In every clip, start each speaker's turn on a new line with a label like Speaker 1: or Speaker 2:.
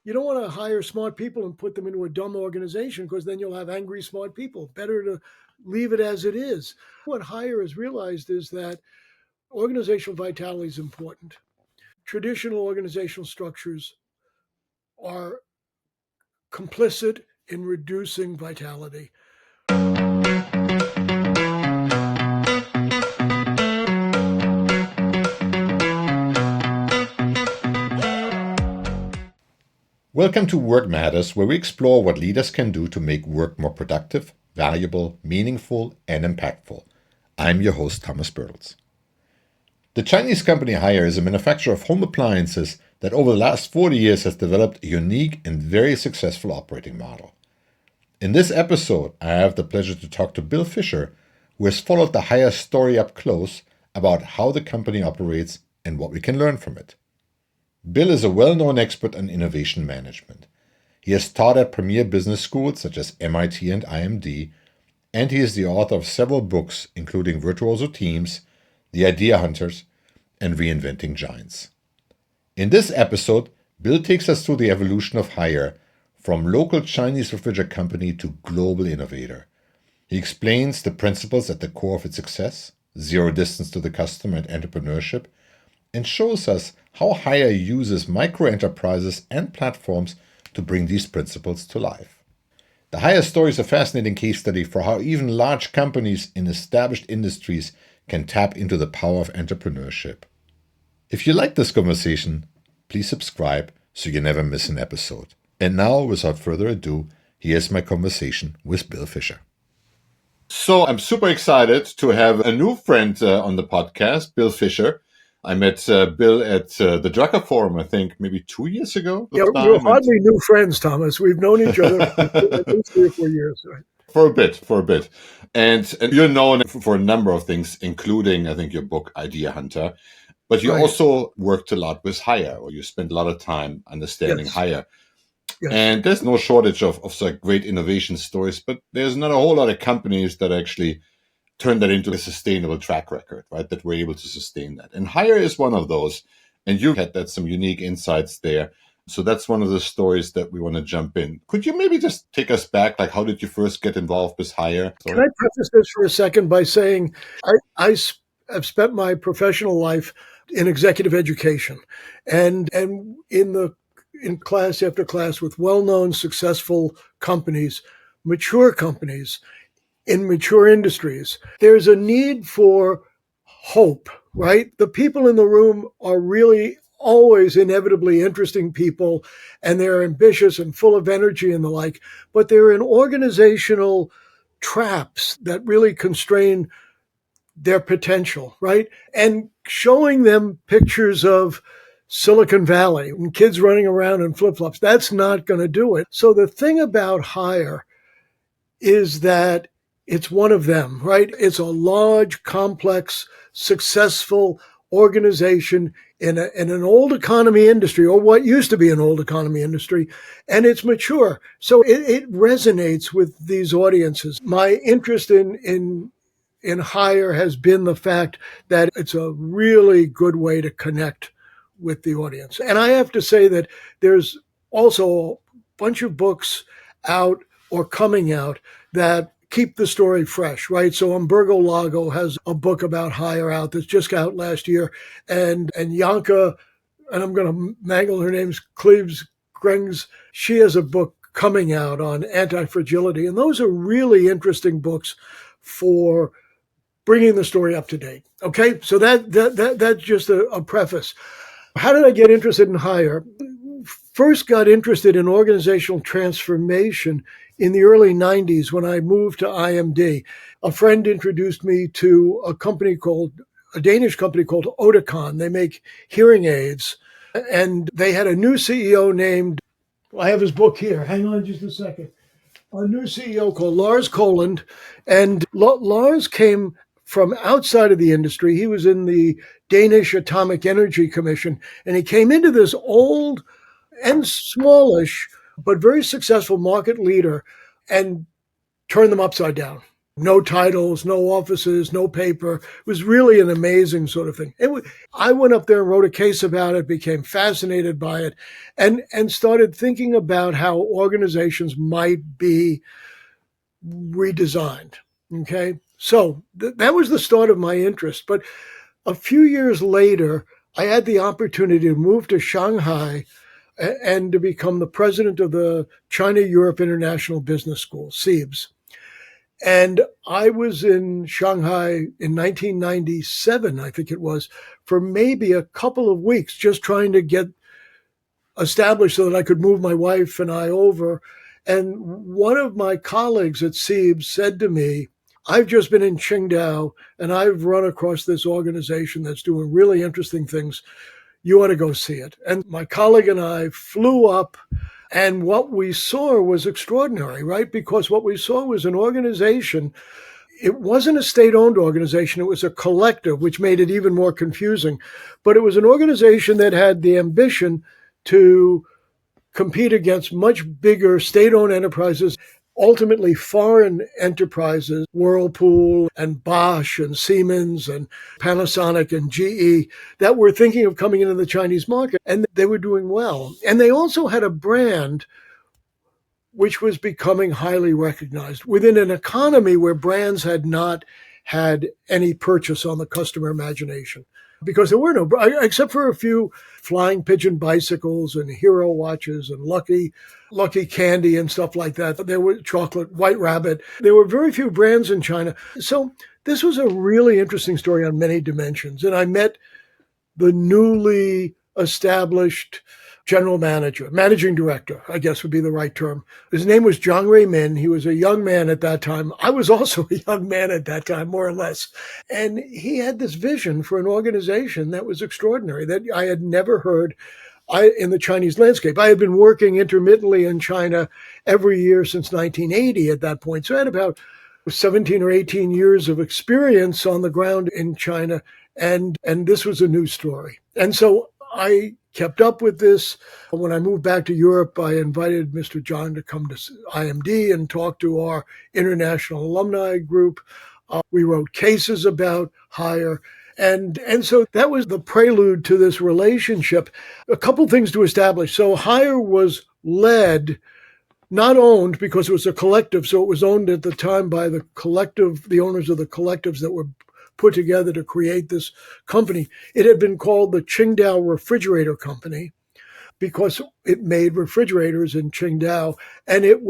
Speaker 1: You don't want to hire smart people and put them into a dumb organization because then you'll have angry, smart people. Better to leave it as it is. What Hire has realized is that organizational vitality is important. Traditional organizational structures are complicit in reducing vitality.
Speaker 2: Welcome to Work Matters, where we explore what leaders can do to make work more productive, valuable, meaningful, and impactful. I'm your host, Thomas Bertels. The Chinese company Haier is a manufacturer of home appliances that over the last 40 years has developed a unique and very successful operating model. In this episode, I have the pleasure to talk to Bill Fischer, who has followed the Haier story up close about how the company operates and what we can learn from it. Bill is a well-known expert on innovation management. He has taught at premier business schools such as MIT and IMD, and he is the author of several books, including Virtuoso Teams, The Idea Hunters, and Reinventing Giants. In this episode, Bill takes us through the evolution of Haier, from local Chinese refrigerator company to global innovator. He explains the principles at the core of its success, zero distance to the customer and entrepreneurship, and shows us how Haier uses microenterprises and platforms to bring these principles to life. The Haier story is a fascinating case study for how even large companies in established industries can tap into the power of entrepreneurship. If you like this conversation, please subscribe so you never miss an episode. And now, without further ado, here's my conversation with Bill Fischer. So I'm super excited to have a new friend on the podcast, Bill Fischer. I met Bill at the Drucker Forum, I think, maybe 2 years ago.
Speaker 1: Yeah, we're hardly new friends, Thomas. We've known each other for at least 3 or 4 years. Right?
Speaker 2: For a bit. And you're known for a number of things, including, I think, your book, Idea Hunter. But you also worked a lot with Haier, or you spent a lot of time understanding Haier. Yes. And there's no shortage of great innovation stories, but there's not a whole lot of companies that actually turn that into a sustainable track record, right? That we're able to sustain that. And Haier is one of those. And you had some unique insights there. So that's one of the stories that we want to jump in. Could you maybe just take us back? Like, how did you first get involved with Haier?
Speaker 1: Can I preface this for a second by saying I have spent my professional life in executive education and in class after class with well-known, successful companies, mature companies, in mature industries. There's a need for hope, right? The people in the room are really always inevitably interesting people, and they're ambitious and full of energy and the like, but they're in organizational traps that really constrain their potential, right? And showing them pictures of Silicon Valley and kids running around in flip-flops, that's not going to do it. So the thing about Haier is that it's one of them, right? It's a large, complex, successful organization in an old economy industry, or what used to be an old economy industry, and it's mature. So it resonates with these audiences. My interest in Haier has been the fact that it's a really good way to connect with the audience. And I have to say that there's also a bunch of books out or coming out that keep the story fresh, right? So Umberto Lago has a book about Haier out that's just out last year. And Yanka, and I'm going to mangle her names, Cleves Grengs, she has a book coming out on anti-fragility. And those are really interesting books for bringing the story up to date. Okay, so that's just a preface. How did I get interested in Haier? First got interested in organizational transformation in the early 90s when I moved to IMD. A friend introduced me to a Danish company called Oticon. They make hearing aids. And they had a new CEO named, I have his book here. Hang on just a second. A new CEO called Lars Koland. And Lars came from outside of the industry. He was in the Danish Atomic Energy Commission. And he came into this old and smallish, but very successful market leader and turned them upside down. No titles, no offices, no paper. It was really an amazing sort of thing. I went up there and wrote a case about it, became fascinated by it, and started thinking about how organizations might be redesigned. Okay. So that was the start of my interest. But a few years later, I had the opportunity to move to Shanghai and to become the president of the China Europe International Business School, CEIBS. And I was in Shanghai in 1997, I think it was, for maybe a couple of weeks, just trying to get established so that I could move my wife and I over. And one of my colleagues at CEIBS said to me, I've just been in Qingdao and I've run across this organization that's doing really interesting things. You ought to go see it. And my colleague and I flew up, and what we saw was extraordinary, right? Because what we saw was an organization. It wasn't a state-owned organization. It was a collective, which made it even more confusing. But it was an organization that had the ambition to compete against much bigger state-owned enterprises, ultimately foreign enterprises, Whirlpool and Bosch and Siemens and Panasonic and GE, that were thinking of coming into the Chinese market. And they were doing well. And they also had a brand which was becoming highly recognized within an economy where brands had not had any purchase on the customer imagination. Because there were no, except for a few flying pigeon bicycles and hero watches and lucky candy and stuff like that. There were chocolate, White Rabbit. There were very few brands in China. So this was a really interesting story on many dimensions. And I met the newly established managing director, I guess would be the right term. His name was Zhang Ruimin. He was a young man at that time. I was also a young man at that time, more or less. And he had this vision for an organization that was extraordinary, that I had never heard in the Chinese landscape. I had been working intermittently in China every year since 1980 at that point. So I had about 17 or 18 years of experience on the ground in China. And this was a new story. And so I kept up with this. When I moved back to Europe, I invited Mr. Zhang to come to IMD and talk to our international alumni group. We wrote cases about Hire. And so that was the prelude to this relationship. A couple things to establish. So Hire was led, not owned, because it was a collective. So it was owned at the time by the collective, the owners of the collectives that were put together to create this company. It had been called the Qingdao Refrigerator Company because it made refrigerators in Qingdao, and it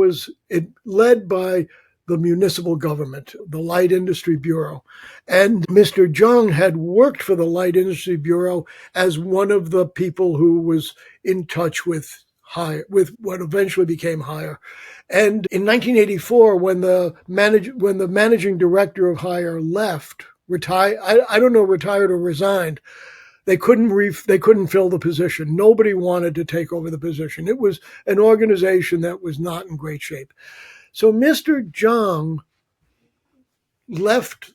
Speaker 1: led by the municipal government, the Light Industry Bureau. And Mr. Zhang had worked for the Light Industry Bureau as one of the people who was in touch with Hire, with what eventually became Hire. And in 1984, when the managing director of Hire left, retired or resigned, they couldn't fill the position. Nobody wanted to take over the position. It was an organization that was not in great shape. So Mr. Zhang left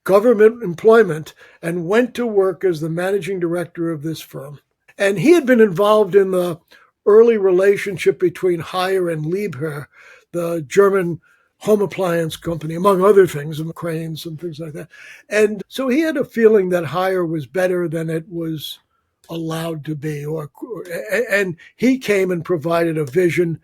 Speaker 1: government employment and went to work as the managing director of this firm. And he had been involved in the early relationship between Hire and Liebherr, the German home appliance company, among other things, and cranes and things like that. And so he had a feeling that Hire was better than it was allowed to be. And he came and provided a vision.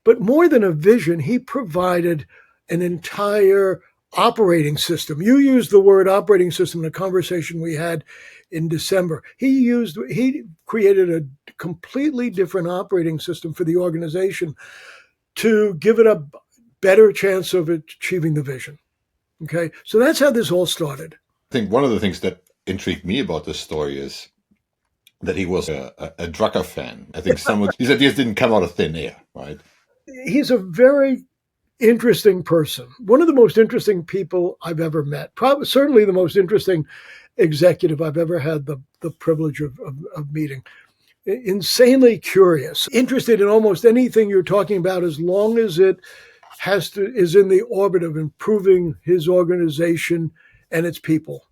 Speaker 1: But more than a vision, he provided an entire operating system. You used the word operating system in a conversation we had in December. He created a completely different operating system for the organization to give it a better chance of achieving the vision. Okay, so that's how this all started.
Speaker 2: I think one of the things that intrigued me about this story is that he was a Drucker fan. I think these ideas didn't come out of thin air, right?
Speaker 1: He's a very interesting person. One of the most interesting people I've ever met. Certainly the most interesting executive I've ever had the privilege of meeting. Insanely curious, interested in almost anything you're talking about, as long as it is in the orbit of improving his organization and its people,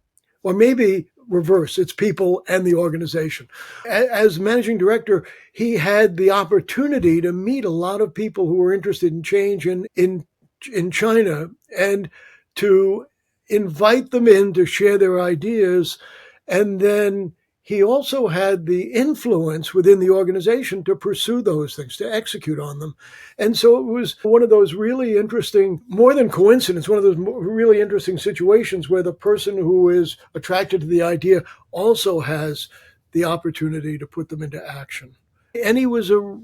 Speaker 1: or maybe reverse, its people and the organization. As managing director, he had the opportunity to meet a lot of people who were interested in change and in in China and to invite them in to share their ideas. And then he also had the influence within the organization to pursue those things, to execute on them. And so it was one of those really interesting, more than coincidence, one of those really interesting situations where the person who is attracted to the idea also has the opportunity to put them into action. And he was a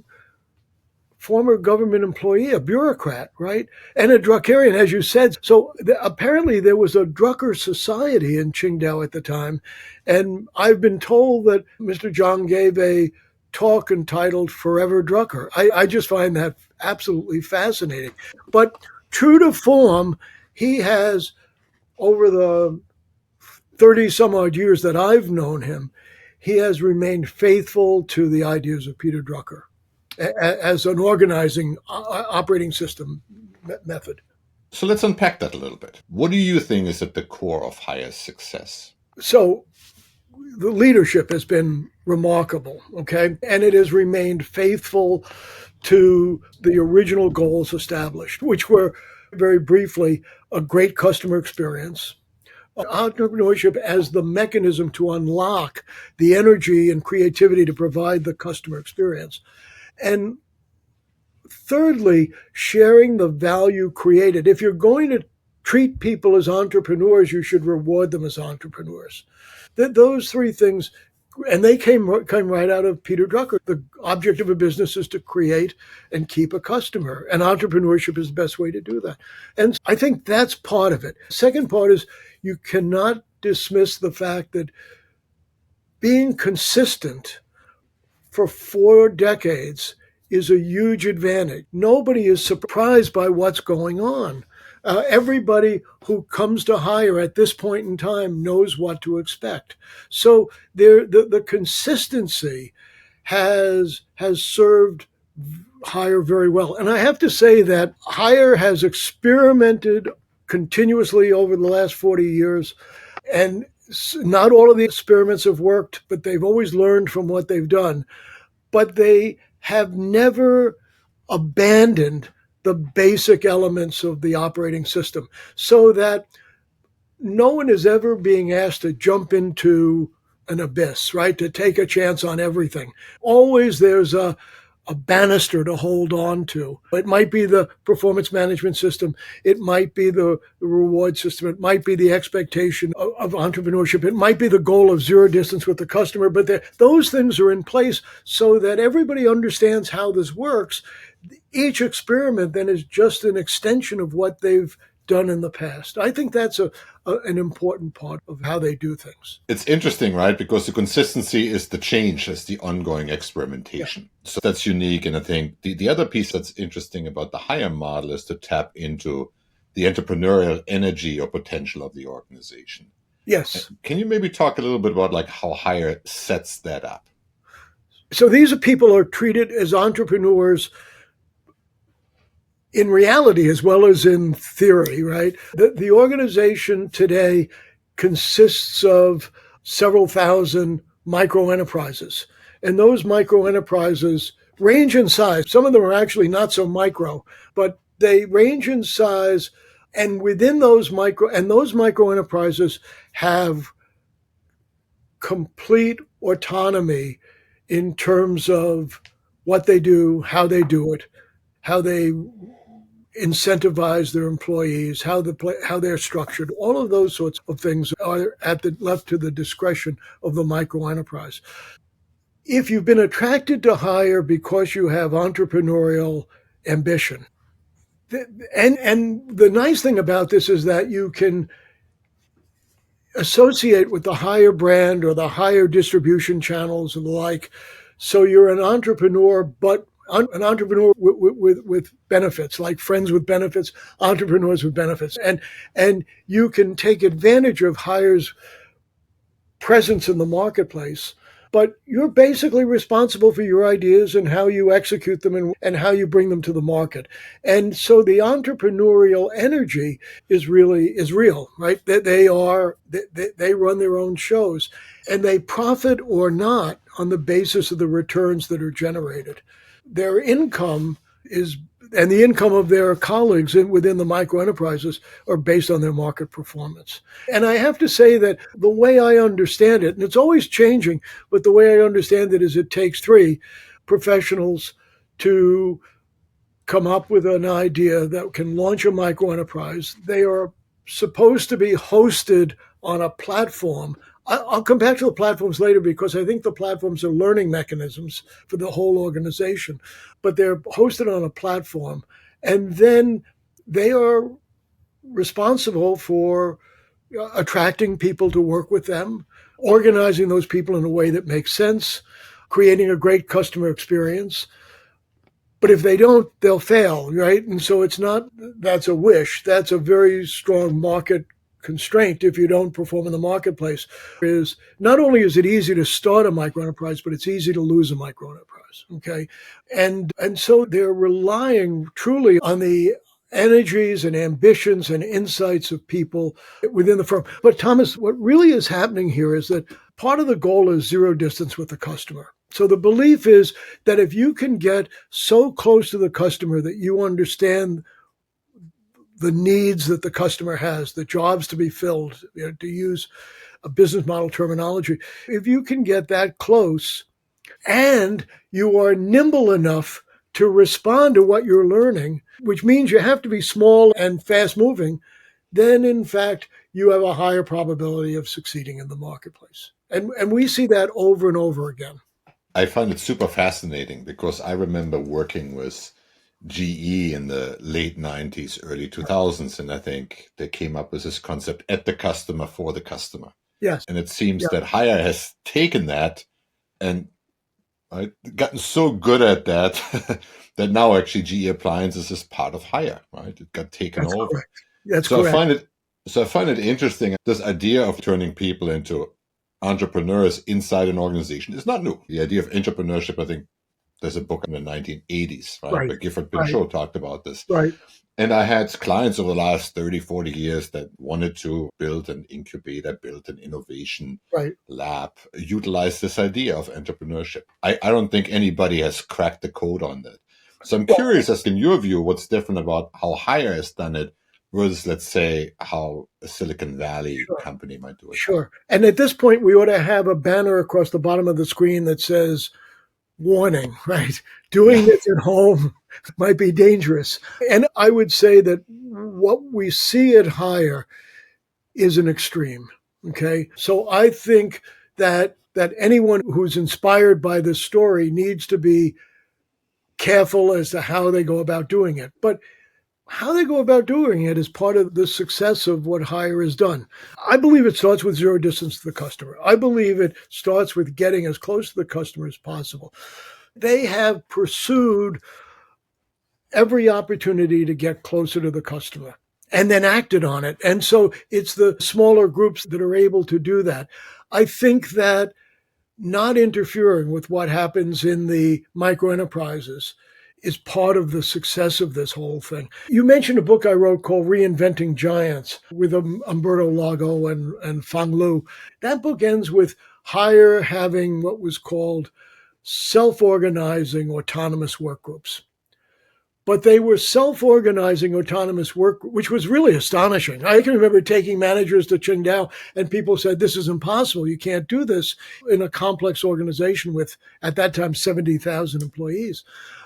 Speaker 1: former government employee, a bureaucrat, right? And a Druckerian, as you said. So apparently there was a Drucker society in Qingdao at the time. And I've been told that Mr. Zhang gave a talk entitled Forever Drucker. I just find that absolutely fascinating. But true to form, he has, over the 30 some odd years that I've known him, he has remained faithful to the ideas of Peter Drucker as an organizing operating system method.
Speaker 2: So let's unpack that a little bit. What do you think is at the core of Hire's success?
Speaker 1: So the leadership has been remarkable, okay? And it has remained faithful to the original goals established, which were, very briefly, a great customer experience, entrepreneurship as the mechanism to unlock the energy and creativity to provide the customer experience. And thirdly, sharing the value created. If you're going to treat people as entrepreneurs, you should reward them as entrepreneurs. Those three things, and they came right out of Peter Drucker. The object of a business is to create and keep a customer, and entrepreneurship is the best way to do that. And I think that's part of it. Second part is you cannot dismiss the fact that being consistent for 4 decades is a huge advantage. Nobody is surprised by what's going on. Everybody who comes to Hire at this point in time knows what to expect. So the consistency has served Hire very well. And I have to say that Hire has experimented continuously over the last 40 years. And not all of the experiments have worked, but they've always learned from what they've done. But they have never abandoned the basic elements of the operating system, so that no one is ever being asked to jump into an abyss, right? To take a chance on everything. Always there's a banister to hold on to. It might be the performance management system. It might be the reward system. It might be the expectation of entrepreneurship. It might be the goal of zero distance with the customer. But those things are in place so that everybody understands how this works. Each experiment then is just an extension of what they've done in the past. I think that's an important part of how they do things.
Speaker 2: It's interesting, right? Because the consistency is the change, is the ongoing experimentation. Yeah. So that's unique. And I think the other piece that's interesting about the Hire model is to tap into the entrepreneurial energy or potential of the organization.
Speaker 1: Yes.
Speaker 2: Can you maybe talk a little bit about like how Hire sets that up?
Speaker 1: So these are people who are treated as entrepreneurs in reality as well as in theory, right? The organization today consists of several thousand microenterprises. And those microenterprises range in size. Some of them are actually not so micro, but they range in size. And within those microenterprises have complete autonomy in terms of what they do, how they do it, how they incentivize their employees, how they're structured. All of those sorts of things are left to the discretion of the microenterprise. If you've been attracted to Hire because you have entrepreneurial ambition, and the nice thing about this is that you can associate with the Hire brand or the Hire distribution channels and the like. So you're an entrepreneur, but an entrepreneur with benefits, like friends with benefits, entrepreneurs with benefits. And you can take advantage of Hire's presence in the marketplace, but you're basically responsible for your ideas and how you execute them and how you bring them to the market. And so the entrepreneurial energy is real, right? They run their own shows, and they profit or not on the basis of the returns that are generated. Their income is and the income of their colleagues within the microenterprises are based on their market performance. And I have to say that the way I understand it, and it's always changing, but the way I understand it is it takes three professionals to come up with an idea that can launch a microenterprise. They are supposed to be hosted on a platform. I'll come back to the platforms later because I think the platforms are learning mechanisms for the whole organization, but they're hosted on a platform. And then they are responsible for attracting people to work with them, organizing those people in a way that makes sense, creating a great customer experience. But if they don't, they'll fail, right? And so it's not, that's a wish. That's a very strong market constraint. If you don't perform in the marketplace, is not only is it easy to start a microenterprise, but it's easy to lose a microenterprise. Okay. And so they're relying truly on the energies and ambitions and insights of people within the firm. But Thomas, what really is happening here is that part of the goal is zero distance with the customer. So the belief is that if you can get so close to the customer that you understand the needs that the customer has, the jobs to be filled, to use a business model terminology, if you can get that close and you are nimble enough to respond to what you're learning, which means you have to be small and fast moving, then in fact, you have a higher probability of succeeding in the marketplace. And we see that over and over again.
Speaker 2: I find it super fascinating because I remember working with GE in the late 90s, early 2000s, and I think they came up with this concept at the customer for the customer.
Speaker 1: Yes.
Speaker 2: And it seems that Hire has taken that and gotten so good at that that now actually GE Appliances is part of Hire, right? It got taken
Speaker 1: That's
Speaker 2: over.
Speaker 1: Correct. That's
Speaker 2: so
Speaker 1: correct.
Speaker 2: I find it interesting. This idea of turning people into entrepreneurs inside an organization is not new. The idea of entrepreneurship, I think there's a book in the 1980s, right? Where Gifford Pinchot talked about this.
Speaker 1: Right.
Speaker 2: And I had clients over the last 30, 40 years that wanted to build an incubator, build an innovation lab, utilize this idea of entrepreneurship. I don't think anybody has cracked the code on that. So I'm curious, as in your view, what's different about how Hire has done it versus, let's say, how a Silicon Valley company might do it.
Speaker 1: Sure. And at this point, we ought to have a banner across the bottom of the screen that says, warning, right? Doing this at home might be dangerous. And I would say that what we see at Hire is an extreme. Okay. So I think that anyone who's inspired by this story needs to be careful as to how they go about doing it. But how they go about doing it is part of the success of what Hire has done. I believe it starts with zero distance to the customer. I believe it starts with getting as close to the customer as possible. They have pursued every opportunity to get closer to the customer and then acted on it. And so it's the smaller groups that are able to do that. I think that not interfering with what happens in the microenterprises is part of the success of this whole thing. You mentioned a book I wrote called Reinventing Giants with Umberto Lago and Fang Lu. That book ends with Hire having what was called self-organizing autonomous work groups. But they were self-organizing autonomous work, which was really astonishing. I can remember taking managers to Qingdao and people said, this is impossible. You can't do this in a complex organization with, at that time, 70,000 employees.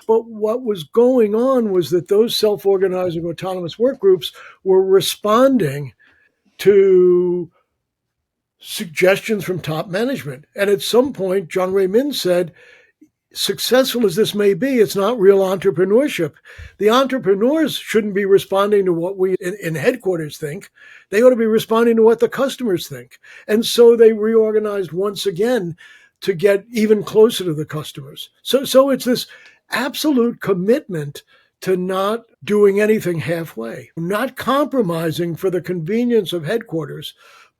Speaker 1: But what was going on was that those self-organizing autonomous work groups were responding to suggestions from top management. And at some point, Zhang Ruimin said, successful as this may be, it's not real entrepreneurship. The entrepreneurs shouldn't be responding to what we in headquarters think. They ought to be responding to what the customers think. And so they reorganized once again to get even closer to the customers. So it's this absolute commitment to not doing anything halfway, not compromising for the convenience of headquarters,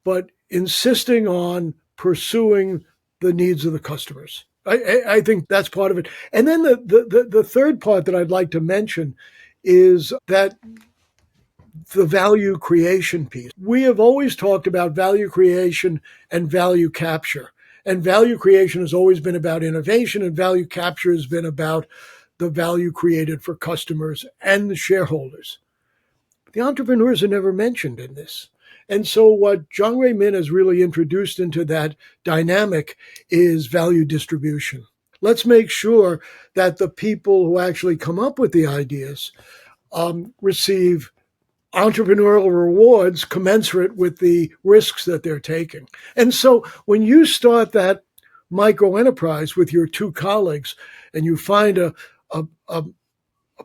Speaker 1: but insisting on pursuing the needs of the customers. I think that's part of it. And then the third part that I'd like to mention is that the value creation piece. We have always talked about value creation and value capture. And value creation has always been about innovation, and value capture has been about the value created for customers and the shareholders. The entrepreneurs are never mentioned in this. And so what Zhang Ruimin has really introduced into that dynamic is value distribution. Let's make sure that the people who actually come up with the ideas receive entrepreneurial rewards commensurate with the risks that they're taking. And so when you start that microenterprise with your two colleagues and you find a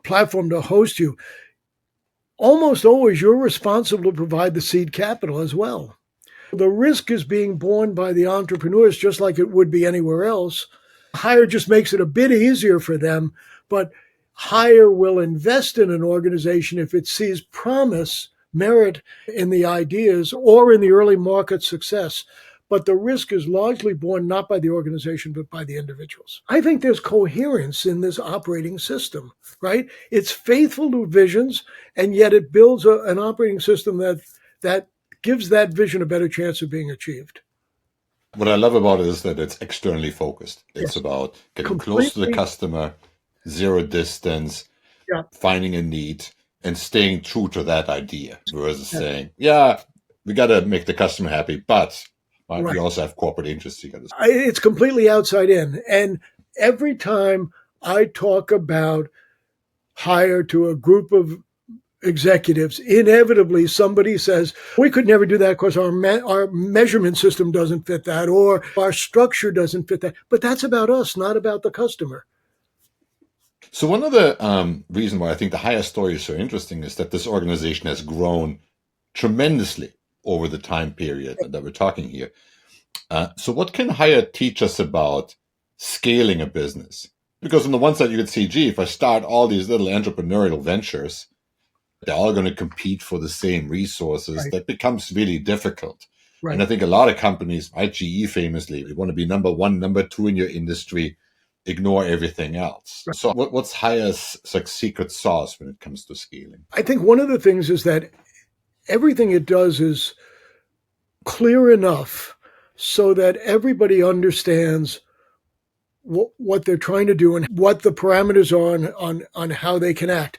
Speaker 1: platform to host you, almost always you're responsible to provide the seed capital as well. The risk is being borne by the entrepreneurs just like it would be anywhere else. Hire just makes it a bit easier for them, but Hire will invest in an organization if it sees promise, merit in the ideas or in the early market success. But the risk is largely borne not by the organization, but by the individuals. I think there's coherence in this operating system, right? It's faithful to visions, and yet it builds an operating system that gives that vision a better chance of being achieved.
Speaker 2: What I love about it is that it's externally focused. It's
Speaker 1: Yes.
Speaker 2: about getting
Speaker 1: Completely.
Speaker 2: close to the customer, zero distance,
Speaker 1: Yeah.
Speaker 2: finding a need, and staying true to that idea versus saying, yeah, we got to make the customer happy, but we also have corporate interests.
Speaker 1: It's completely outside in. And every time I talk about Hire to a group of executives, inevitably somebody says, we could never do that because our measurement system doesn't fit that, or our structure doesn't fit that. But that's about us, not about the customer.
Speaker 2: So one of the reasons why I think the Hire story is so interesting is that this organization has grown tremendously over the time period that we're talking here. So what can Hire teach us about scaling a business? Because on the one side, you could see, gee, if I start all these little entrepreneurial ventures, they're all going to compete for the same resources. Right. That becomes really difficult. Right. And I think a lot of companies, GE famously, they want to be number one, number two in your industry, ignore everything else. Right. So what's Hire's secret sauce when it comes to scaling?
Speaker 1: I think one of the things is that everything it does is clear enough so that everybody understands what they're trying to do and what the parameters are on how they can act.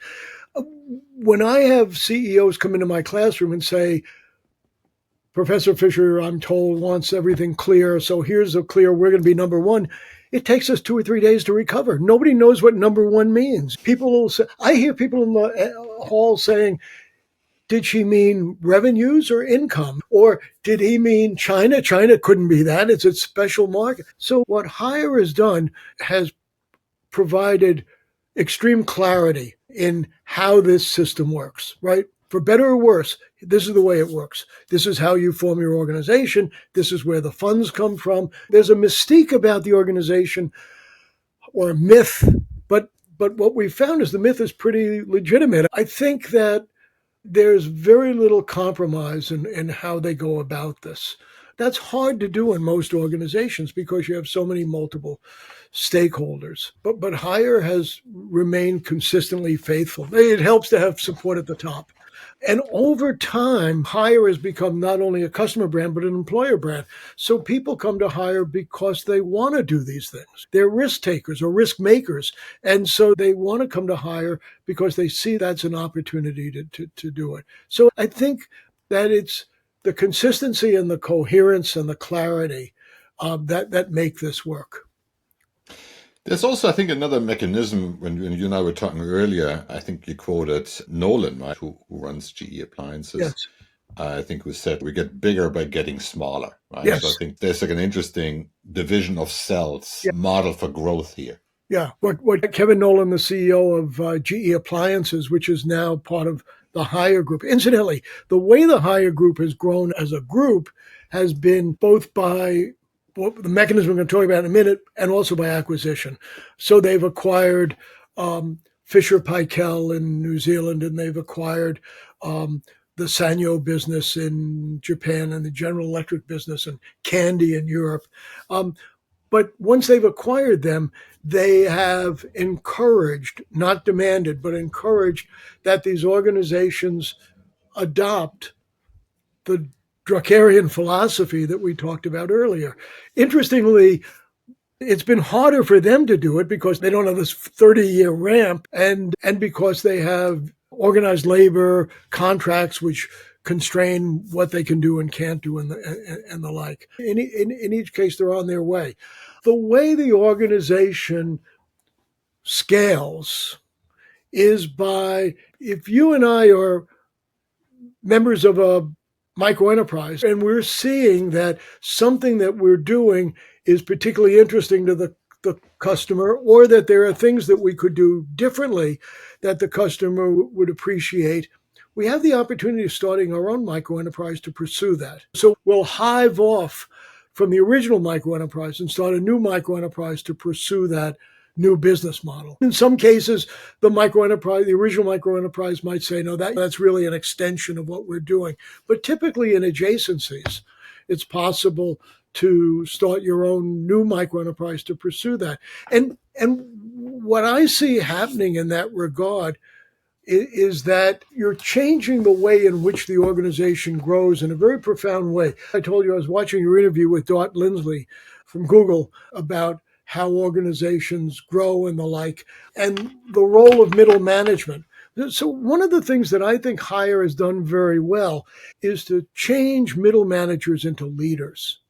Speaker 1: When I have CEOs come into my classroom and say, Professor Fischer, I'm told, wants everything clear, so here's a clear, we're going to be number one. It takes us 2 or 3 days to recover. Nobody knows what number one means. People will say, I hear people in the hall saying, did she mean revenues or income? Or did he mean China? China couldn't be that. It's a special market. So what Hire has done has provided extreme clarity in how this system works, right? For better or worse, this is the way it works. This is how you form your organization. This is where the funds come from. There's a mystique about the organization or a myth, but what we found is the myth is pretty legitimate. I think that there's very little compromise in how they go about this. That's hard to do in most organizations because you have so many multiple stakeholders. But Hire has remained consistently faithful. It helps to have support at the top. And over time, Hire has become not only a customer brand, but an employer brand. So people come to Hire because they want to do these things. They're risk takers or risk makers. And so they want to come to Hire because they see that's an opportunity to do it. So I think that it's the consistency and the coherence and the clarity that make this work.
Speaker 2: There's also, I think, another mechanism. When you and I were talking earlier, I think you quoted Nolan, right, who runs GE Appliances.
Speaker 1: Yes.
Speaker 2: I think who said we get bigger by getting smaller, right?
Speaker 1: Yes.
Speaker 2: So I think there's like an interesting division of cells model for growth here.
Speaker 1: Yeah. What Kevin Nolan, the CEO of GE Appliances, which is now part of the Hire Group. Incidentally, the way the Hire Group has grown as a group has been both by the mechanism we're going to talk about in a minute, and also by acquisition. So they've acquired Fisher Paykel in New Zealand, and they've acquired the Sanyo business in Japan and the General Electric business and Candy in Europe. But once they've acquired them, they have encouraged, not demanded, but encouraged that these organizations adopt the Druckerian philosophy that we talked about earlier. Interestingly, It's been harder for them to do it because they don't have this 30-year ramp, and because they have organized labor contracts which constrain what they can do and can't do, and the like. In each case, they're on their way. The way the organization scales is by, if you and I are members of a microenterprise and we're seeing that something that we're doing is particularly interesting to the customer, or that there are things that we could do differently that the customer would appreciate, we have the opportunity of starting our own microenterprise to pursue that. So we'll hive off from the original microenterprise and start a new microenterprise to pursue that new business model. In some cases, the original microenterprise might say, no, that's really an extension of what we're doing. But typically in adjacencies, it's possible to start your own new microenterprise to pursue that. And what I see happening in that regard is that you're changing the way in which the organization grows in a very profound way. I told you I was watching your interview with Dart Lindsley from Google about how organizations grow and the like, and the role of middle management. So one of the things that I think Hire has done very well is to change middle managers into leaders.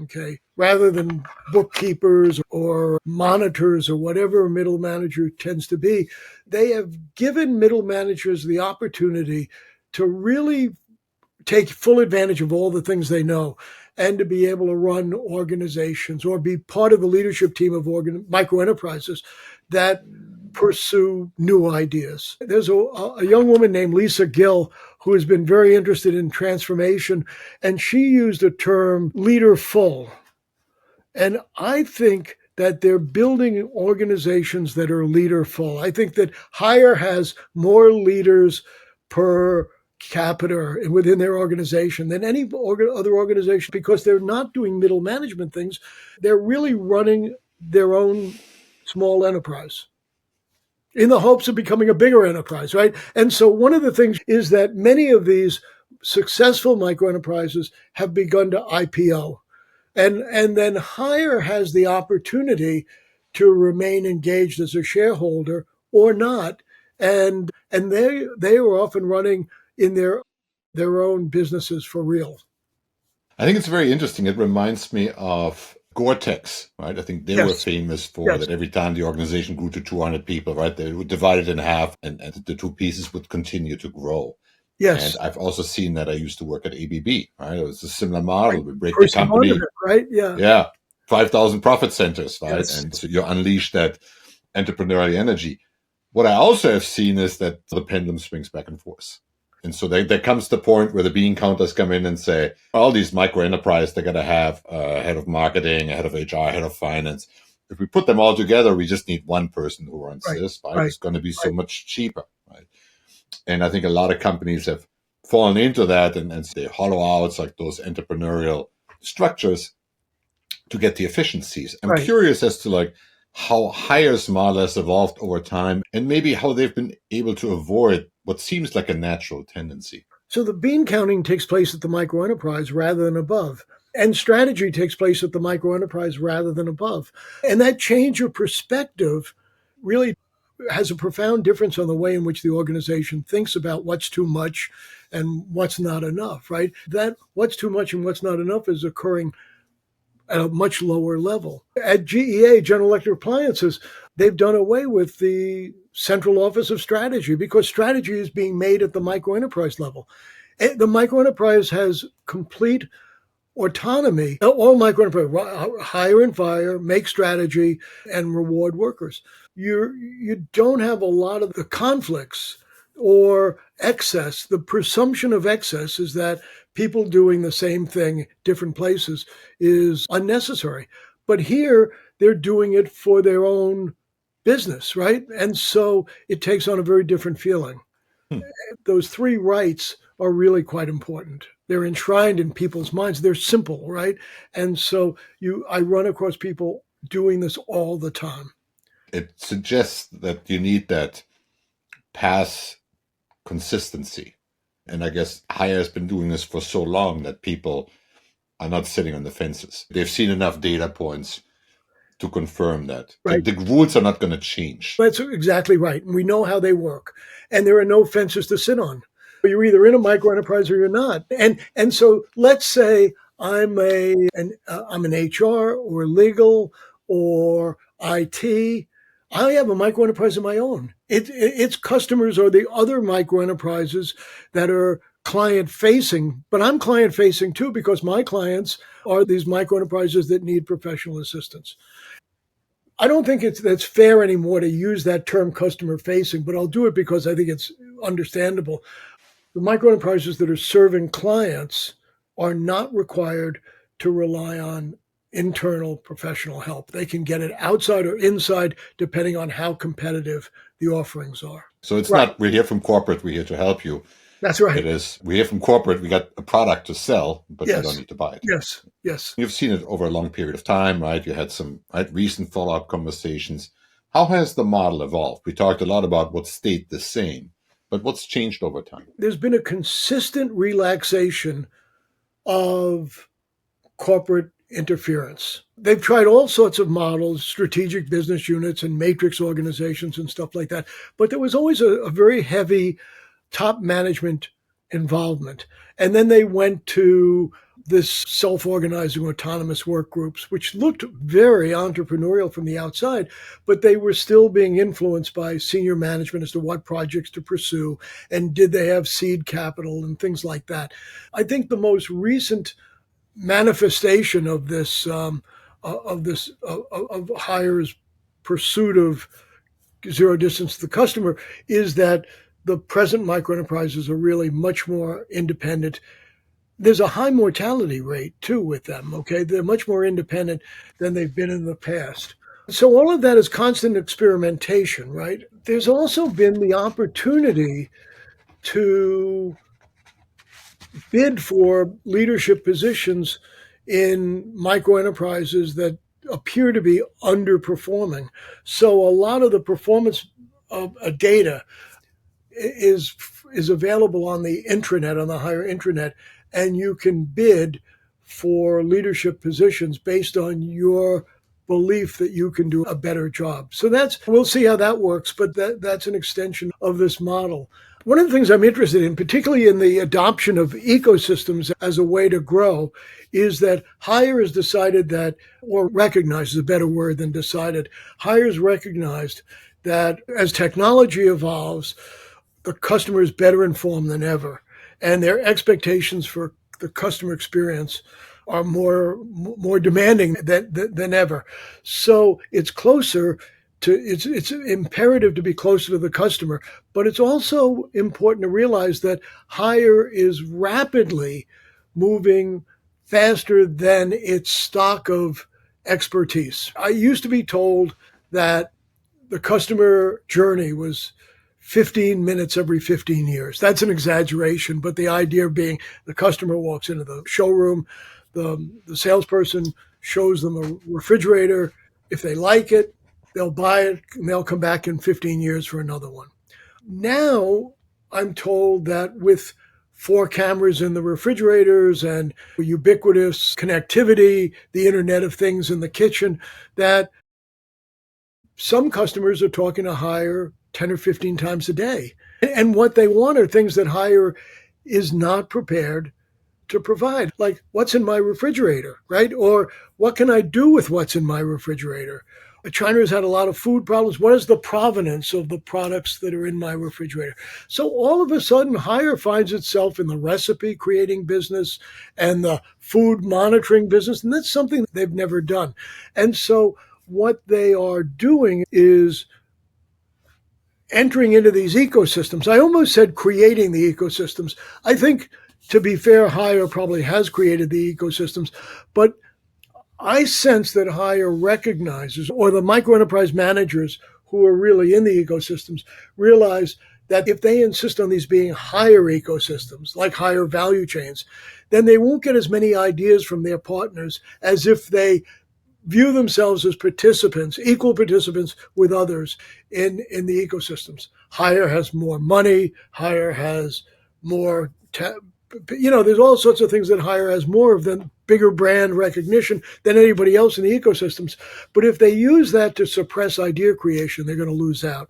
Speaker 1: Okay, rather than bookkeepers or monitors or whatever a middle manager tends to be, they have given middle managers the opportunity to really take full advantage of all the things they know, and to be able to run organizations or be part of the leadership team of microenterprises that pursue new ideas. There's a young woman named Lisa Gill who has been very interested in transformation, and she used a term, leaderful. And I think that they're building organizations that are leaderful. I think that Hire has more leaders per capita within their organization than any other organization, because they're not doing middle management things. They're really running their own small enterprise in the hopes of becoming a bigger enterprise, right? And so one of the things is that many of these successful microenterprises have begun to IPO. And then Hire has the opportunity to remain engaged as a shareholder or not. And they are often running in their own businesses for real.
Speaker 2: I think it's very interesting. It reminds me of Gore-Tex, right? I think they were famous for that. Every time the organization grew to 200 people, right, they would divide it in half, and the two pieces would continue to grow.
Speaker 1: Yes.
Speaker 2: And I've also seen that. I used to work at ABB, right? It was a similar model. We break
Speaker 1: First
Speaker 2: the company,
Speaker 1: right? Yeah.
Speaker 2: Yeah, 5,000 profit centers, right?
Speaker 1: Yes.
Speaker 2: And so you unleash that entrepreneurial energy. What I also have seen is that the pendulum swings back and forth. And so there comes the point where the bean counters come in and say, all these micro enterprises, they're going to have a head of marketing, a head of HR, a head of finance. If we put them all together, we just need one person who runs this, right? It's going to be so much cheaper, right? And I think a lot of companies have fallen into that, and they hollow out like those entrepreneurial structures to get the efficiencies. I'm curious as to like how Hire's model has evolved over time, and maybe how they've been able to avoid what seems like a natural tendency.
Speaker 1: So the bean counting takes place at the microenterprise rather than above. And strategy takes place at the microenterprise rather than above. And that change of perspective really has a profound difference on the way in which the organization thinks about what's too much and what's not enough, right? That what's too much and what's not enough is occurring at a much lower level. At GEA, General Electric Appliances, they've done away with the central office of strategy because strategy is being made at the microenterprise level. The microenterprise has complete autonomy. All microenterprise hire and fire, make strategy, and reward workers. You don't have a lot of the conflicts or excess. The presumption of excess is that people doing the same thing different places is unnecessary. But here they're doing it for their own business, right? And so it takes on a very different feeling. Those three rights are really quite important. They're enshrined in people's minds. They're simple, right? And so I run across people doing this all the time.
Speaker 2: It suggests that you need that path consistency. And I guess Hire has been doing this for so long that people are not sitting on the fences. They've seen enough data points to confirm that.
Speaker 1: Right.
Speaker 2: The rules are not going to change.
Speaker 1: That's exactly right. And we know how they work. And there are no fences to sit on. You're either in a microenterprise or you're not. And so let's say I'm an HR or legal or IT. I have a microenterprise of my own. Its customers are the other microenterprises that are client facing, but I'm client facing too because my clients are these microenterprises that need professional assistance. I don't think that's fair anymore to use that term customer facing, but I'll do it because I think it's understandable. The microenterprises that are serving clients are not required to rely on internal professional help. They can get it outside or inside, depending on how competitive the offerings are.
Speaker 2: So it's
Speaker 1: Right.
Speaker 2: not, we're here from corporate, we're here to help you.
Speaker 1: That's right.
Speaker 2: It is, we're here from corporate, we got a product to sell, but you don't
Speaker 1: Yes.
Speaker 2: need to buy it.
Speaker 1: Yes. Yes.
Speaker 2: You've seen it over a long period of time, right? You had some recent follow-up conversations. How has the model evolved? We talked a lot about what stayed the same, but what's changed over time?
Speaker 1: There's been a consistent relaxation of corporate interference. They've tried all sorts of models, strategic business units and matrix organizations and stuff like that. But there was always a very heavy top management involvement. And then they went to this self-organizing autonomous work groups, which looked very entrepreneurial from the outside, but they were still being influenced by senior management as to what projects to pursue and did they have seed capital and things like that. I think the most recent manifestation of this of Hire's pursuit of zero distance to the customer is that the present microenterprises are really much more independent. There's a high mortality rate too with them. Okay, they're much more independent than they've been in the past. So all of that is constant experimentation, right? There's also been the opportunity to bid for leadership positions in microenterprises that appear to be underperforming. So a lot of the performance of data is available on the intranet, on the Hire intranet, and you can bid for leadership positions based on your belief that you can do a better job. So we'll see how that works, but that's an extension of this model. One of the things I'm interested in, particularly in the adoption of ecosystems as a way to grow, is that Hire has decided that, or recognized is a better word than decided, Hire's recognized that as technology evolves, the customer is better informed than ever, and their expectations for the customer experience are more demanding than ever. So it's it's imperative to be closer to the customer, but it's also important to realize that Hire is rapidly moving faster than its stock of expertise. I used to be told that the customer journey was 15 minutes every 15 years. That's an exaggeration, but the idea being the customer walks into the showroom, the salesperson shows them a refrigerator. If they like it, they'll buy it and they'll come back in 15 years for another one. Now I'm told that with 4 cameras in the refrigerators and ubiquitous connectivity, the Internet of Things in the kitchen, that some customers are talking to Hire 10 or 15 times a day. And what they want are things that Hire is not prepared to provide, like what's in my refrigerator, right? Or what can I do with what's in my refrigerator? China has had a lot of food problems. What is the provenance of the products that are in my refrigerator? So all of a sudden, Hire finds itself in the recipe creating business and the food monitoring business, and that's something they've never done. And so what they are doing is entering into these ecosystems. I almost said creating the ecosystems. I think, to be fair, Hire probably has created the ecosystems, but I sense that Hire recognizes, or the microenterprise managers who are really in the ecosystems realize that if they insist on these being Hire ecosystems, like Hire value chains, then they won't get as many ideas from their partners as if they view themselves as participants, equal participants with others in the ecosystems. Hire has more money. Hire has more, there's all sorts of things that Hire has more of than bigger brand recognition than anybody else in the ecosystems. But if they use that to suppress idea creation, they're going to lose out.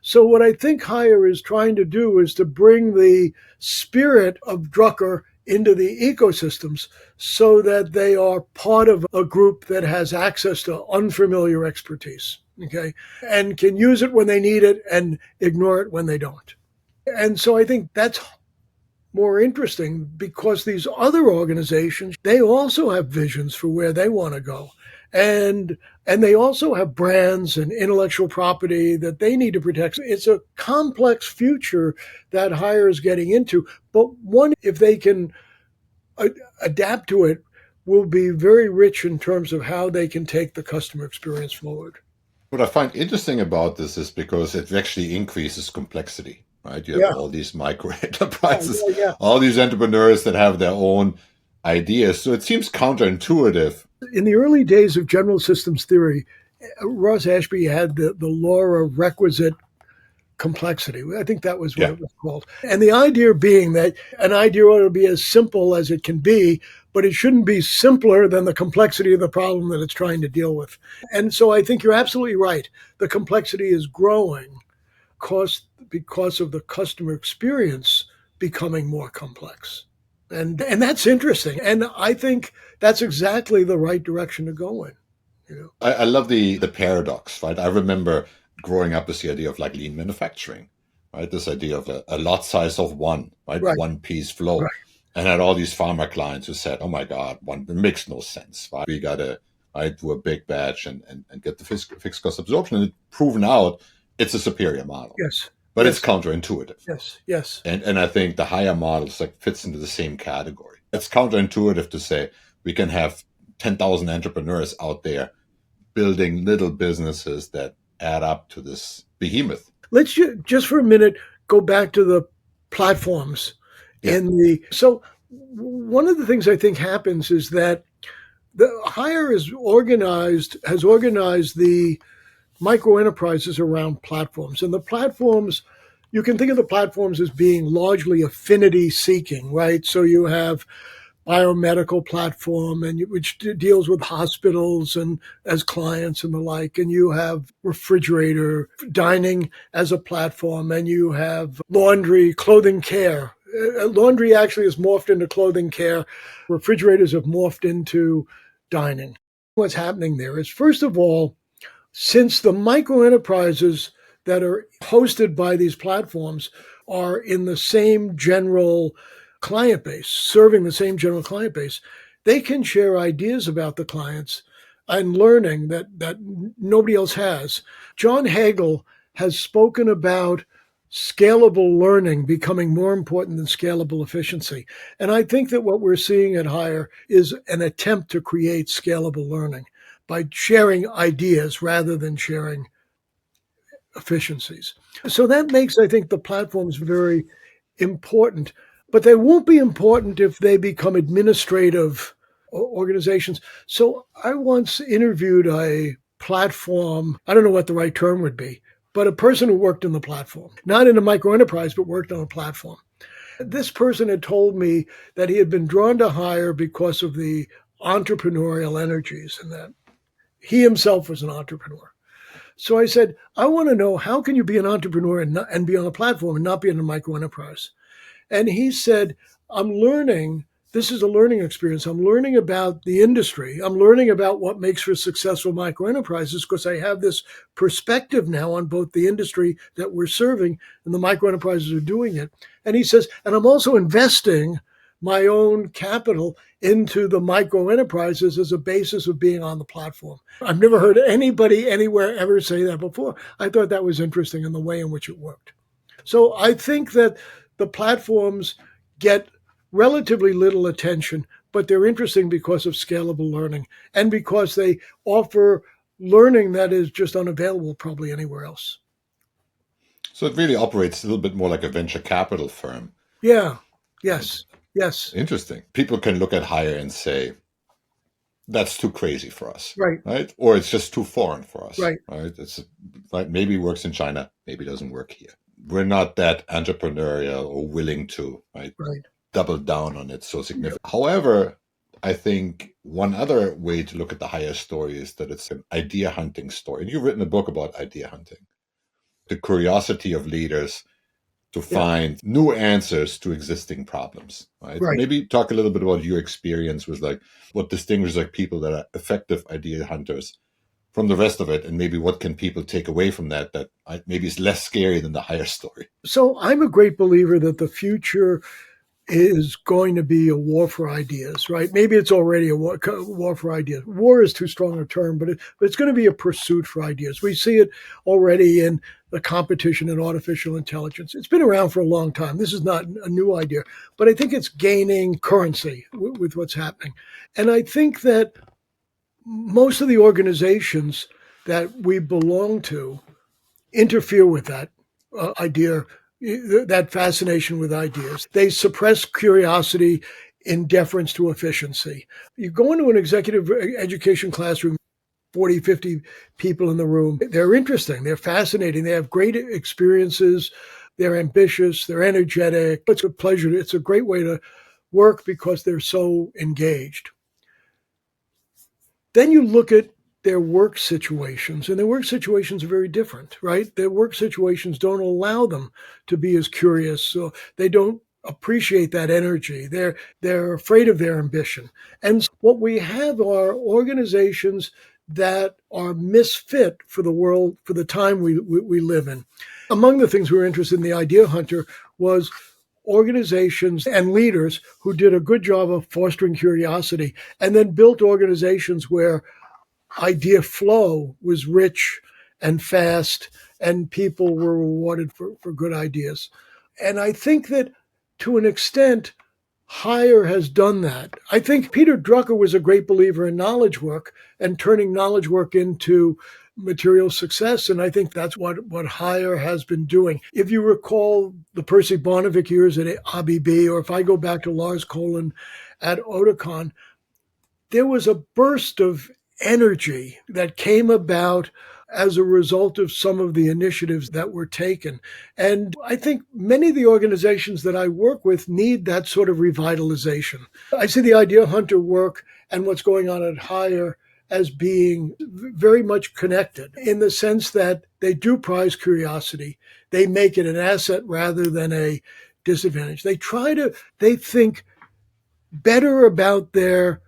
Speaker 1: So what I think Hire is trying to do is to bring the spirit of Drucker into the ecosystems so that they are part of a group that has access to unfamiliar expertise, okay, and can use it when they need it and ignore it when they don't. And so I think that's more interesting because these other organizations, they also have visions for where they want to go. And they also have brands and intellectual property that they need to protect. It's a complex future that Hire is getting into, but one, if they can adapt to it, will be very rich in terms of how they can take the customer experience forward.
Speaker 2: What I find interesting about this is because it actually increases complexity, right? You have
Speaker 1: Yeah.
Speaker 2: all these micro enterprises,
Speaker 1: Yeah.
Speaker 2: all these entrepreneurs that have their own ideas. So it seems counterintuitive.
Speaker 1: In the early days of general systems theory, Ross Ashby had the law of requisite complexity. I think that was what it was called. And the idea being that an idea ought to be as simple as it can be, but it shouldn't be simpler than the complexity of the problem that it's trying to deal with. And so I think you're absolutely right. The complexity is growing because of the customer experience becoming more complex. And that's interesting. And I think that's exactly the right direction to go in. You know?
Speaker 2: I love the paradox, right? I remember growing up with the idea of like lean manufacturing, right? This idea of a lot size of one, right?
Speaker 1: Right.
Speaker 2: One piece flow.
Speaker 1: Right.
Speaker 2: And I had all these pharma clients who said, oh my God, it makes no sense. Right? We got to do a big batch and get the fixed cost absorption. And it's proven out it's a superior model.
Speaker 1: Yes.
Speaker 2: But
Speaker 1: yes.
Speaker 2: It's counterintuitive.
Speaker 1: Yes. Yes.
Speaker 2: And I think the Hire models like fits into the same category. It's counterintuitive to say we can have 10,000 entrepreneurs out there building little businesses that add up to this behemoth.
Speaker 1: Let's just for a minute go back to the platforms.
Speaker 2: Yeah.
Speaker 1: So one of the things I think happens is that the Hire has organized the micro enterprises around platforms. And the platforms, you can think of the platforms as being largely affinity seeking, right? So you have biomedical platform which deals with hospitals and as clients and the like, and you have refrigerator dining as a platform, and you have laundry, clothing care. Laundry actually has morphed into clothing care. Refrigerators have morphed into dining. What's happening there is, first of all, since the micro enterprises that are hosted by these platforms are in the same general client base, serving the same general client base, they can share ideas about the clients and learning that nobody else has. John Hagel has spoken about scalable learning becoming more important than scalable efficiency. And I think that what we're seeing at Hire is an attempt to create scalable learning by sharing ideas rather than sharing efficiencies. So that makes, I think, the platforms very important. But they won't be important if they become administrative organizations. So I once interviewed a platform, I don't know what the right term would be, but a person who worked in the platform, not in a micro enterprise, but worked on a platform. This person had told me that he had been drawn to Hire because of the entrepreneurial energies and that he himself was an entrepreneur. So I said, I want to know, how can you be an entrepreneur and be on a platform and not be in a micro enterprise? And he said, I'm learning, this is a learning experience. I'm learning about the industry. I'm learning about what makes for successful micro enterprises because I have this perspective now on both the industry that we're serving and the micro enterprises are doing it. And he says, and I'm also investing my own capital into the micro enterprises as a basis of being on the platform. I've never heard anybody anywhere ever say that before. I thought that was interesting in the way in which it worked. So I think that the platforms get relatively little attention, but they're interesting because of scalable learning and because they offer learning that is just unavailable probably anywhere else.
Speaker 2: So it really operates a little bit more like a venture capital firm.
Speaker 1: Yeah. Yes. Yes.
Speaker 2: Interesting. People can look at Hire and say, that's too crazy for us.
Speaker 1: Right.
Speaker 2: Or it's just too foreign for us.
Speaker 1: Right.
Speaker 2: It's like maybe it works in China, maybe it doesn't work here. We're not that entrepreneurial or willing to double down on it so significantly. However, I think one other way to look at the higher story is that it's an idea hunting story. And you've written a book about idea hunting, the curiosity of leaders to
Speaker 1: Yeah,
Speaker 2: find new answers to existing problems, right?
Speaker 1: right.
Speaker 2: Maybe talk a little bit about your experience with like what distinguishes like people that are effective idea hunters from the rest of it, and maybe what can people take away from that maybe is less scary than the higher story.
Speaker 1: So I'm a great believer that the future is going to be a war for ideas, right? Maybe it's already a war for ideas. War is too strong a term, but it's going to be a pursuit for ideas. We see it already in the competition in artificial intelligence. It's been around for a long time. This is not a new idea, but I think it's gaining currency with what's happening. And I think that most of the organizations that we belong to interfere with that idea, that fascination with ideas. They suppress curiosity in deference to efficiency. You go into an executive education classroom, 40, 50 people in the room. They're interesting. They're fascinating. They have great experiences. They're ambitious. They're energetic. It's a pleasure. It's a great way to work because they're so engaged. Then you look at their work situations, and their work situations are very different, right? Their work situations don't allow them to be as curious, so they don't appreciate that energy. They're afraid of their ambition. And what we have are organizations that are misfit for the world, for the time we live in. Among the things we were interested in the Idea Hunter was organizations and leaders who did a good job of fostering curiosity and then built organizations where idea flow was rich and fast and people were rewarded for good ideas. And I think that to an extent, Hire has done that. I think Peter Drucker was a great believer in knowledge work and turning knowledge work into material success. And I think that's what Hire has been doing. If you recall the Percy Barnevik years at ABB, or if I go back to Lars Kohlen at Oticon, there was a burst of energy that came about as a result of some of the initiatives that were taken. And I think many of the organizations that I work with need that sort of revitalization. I see the Idea Hunter work and what's going on at Hire as being very much connected in the sense that they do prize curiosity. They make it an asset rather than a disadvantage. They think better about their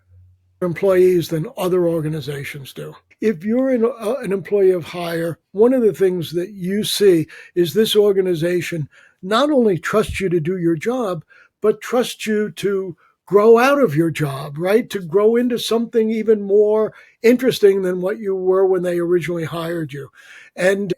Speaker 1: employees than other organizations do. If you're an employee of Hire, one of the things that you see is this organization not only trusts you to do your job, but trusts you to grow out of your job, right? To grow into something even more interesting than what you were when they originally hired you. And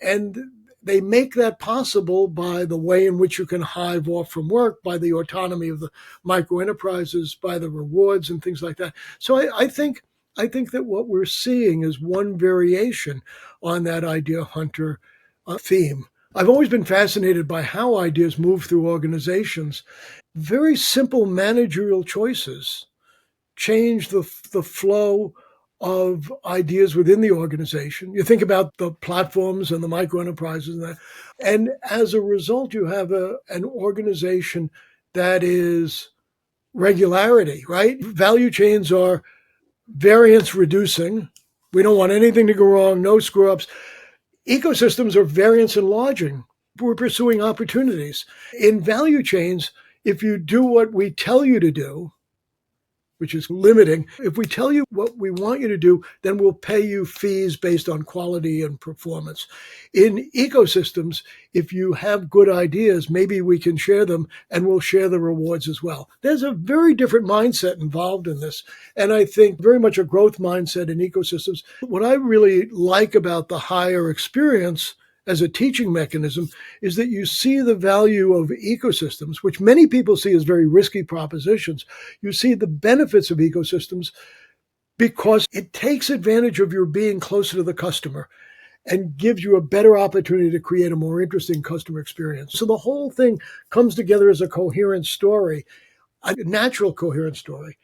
Speaker 1: they make that possible by the way in which you can hive off from work, by the autonomy of the microenterprises, by the rewards and things like that. So I think that what we're seeing is one variation on that Idea Hunter theme. I've always been fascinated by how ideas move through organizations. Very simple managerial choices change the flow of ideas within the organization. You think about the platforms and the microenterprises and that. And as a result, you have an organization that is regularity, right? Value chains are variance reducing. We don't want anything to go wrong, no screw ups. Ecosystems are variance enlarging. We're pursuing opportunities. In value chains, if you do what we tell you to do, which is limiting. If we tell you what we want you to do, then we'll pay you fees based on quality and performance. In ecosystems, if you have good ideas, maybe we can share them and we'll share the rewards as well. There's a very different mindset involved in this. And I think very much a growth mindset in ecosystems. What I really like about the Hire experience as a teaching mechanism is that you see the value of ecosystems, which many people see as very risky propositions. You see the benefits of ecosystems because it takes advantage of your being closer to the customer and gives you a better opportunity to create a more interesting customer experience. So the whole thing comes together as a coherent story, a natural coherent story,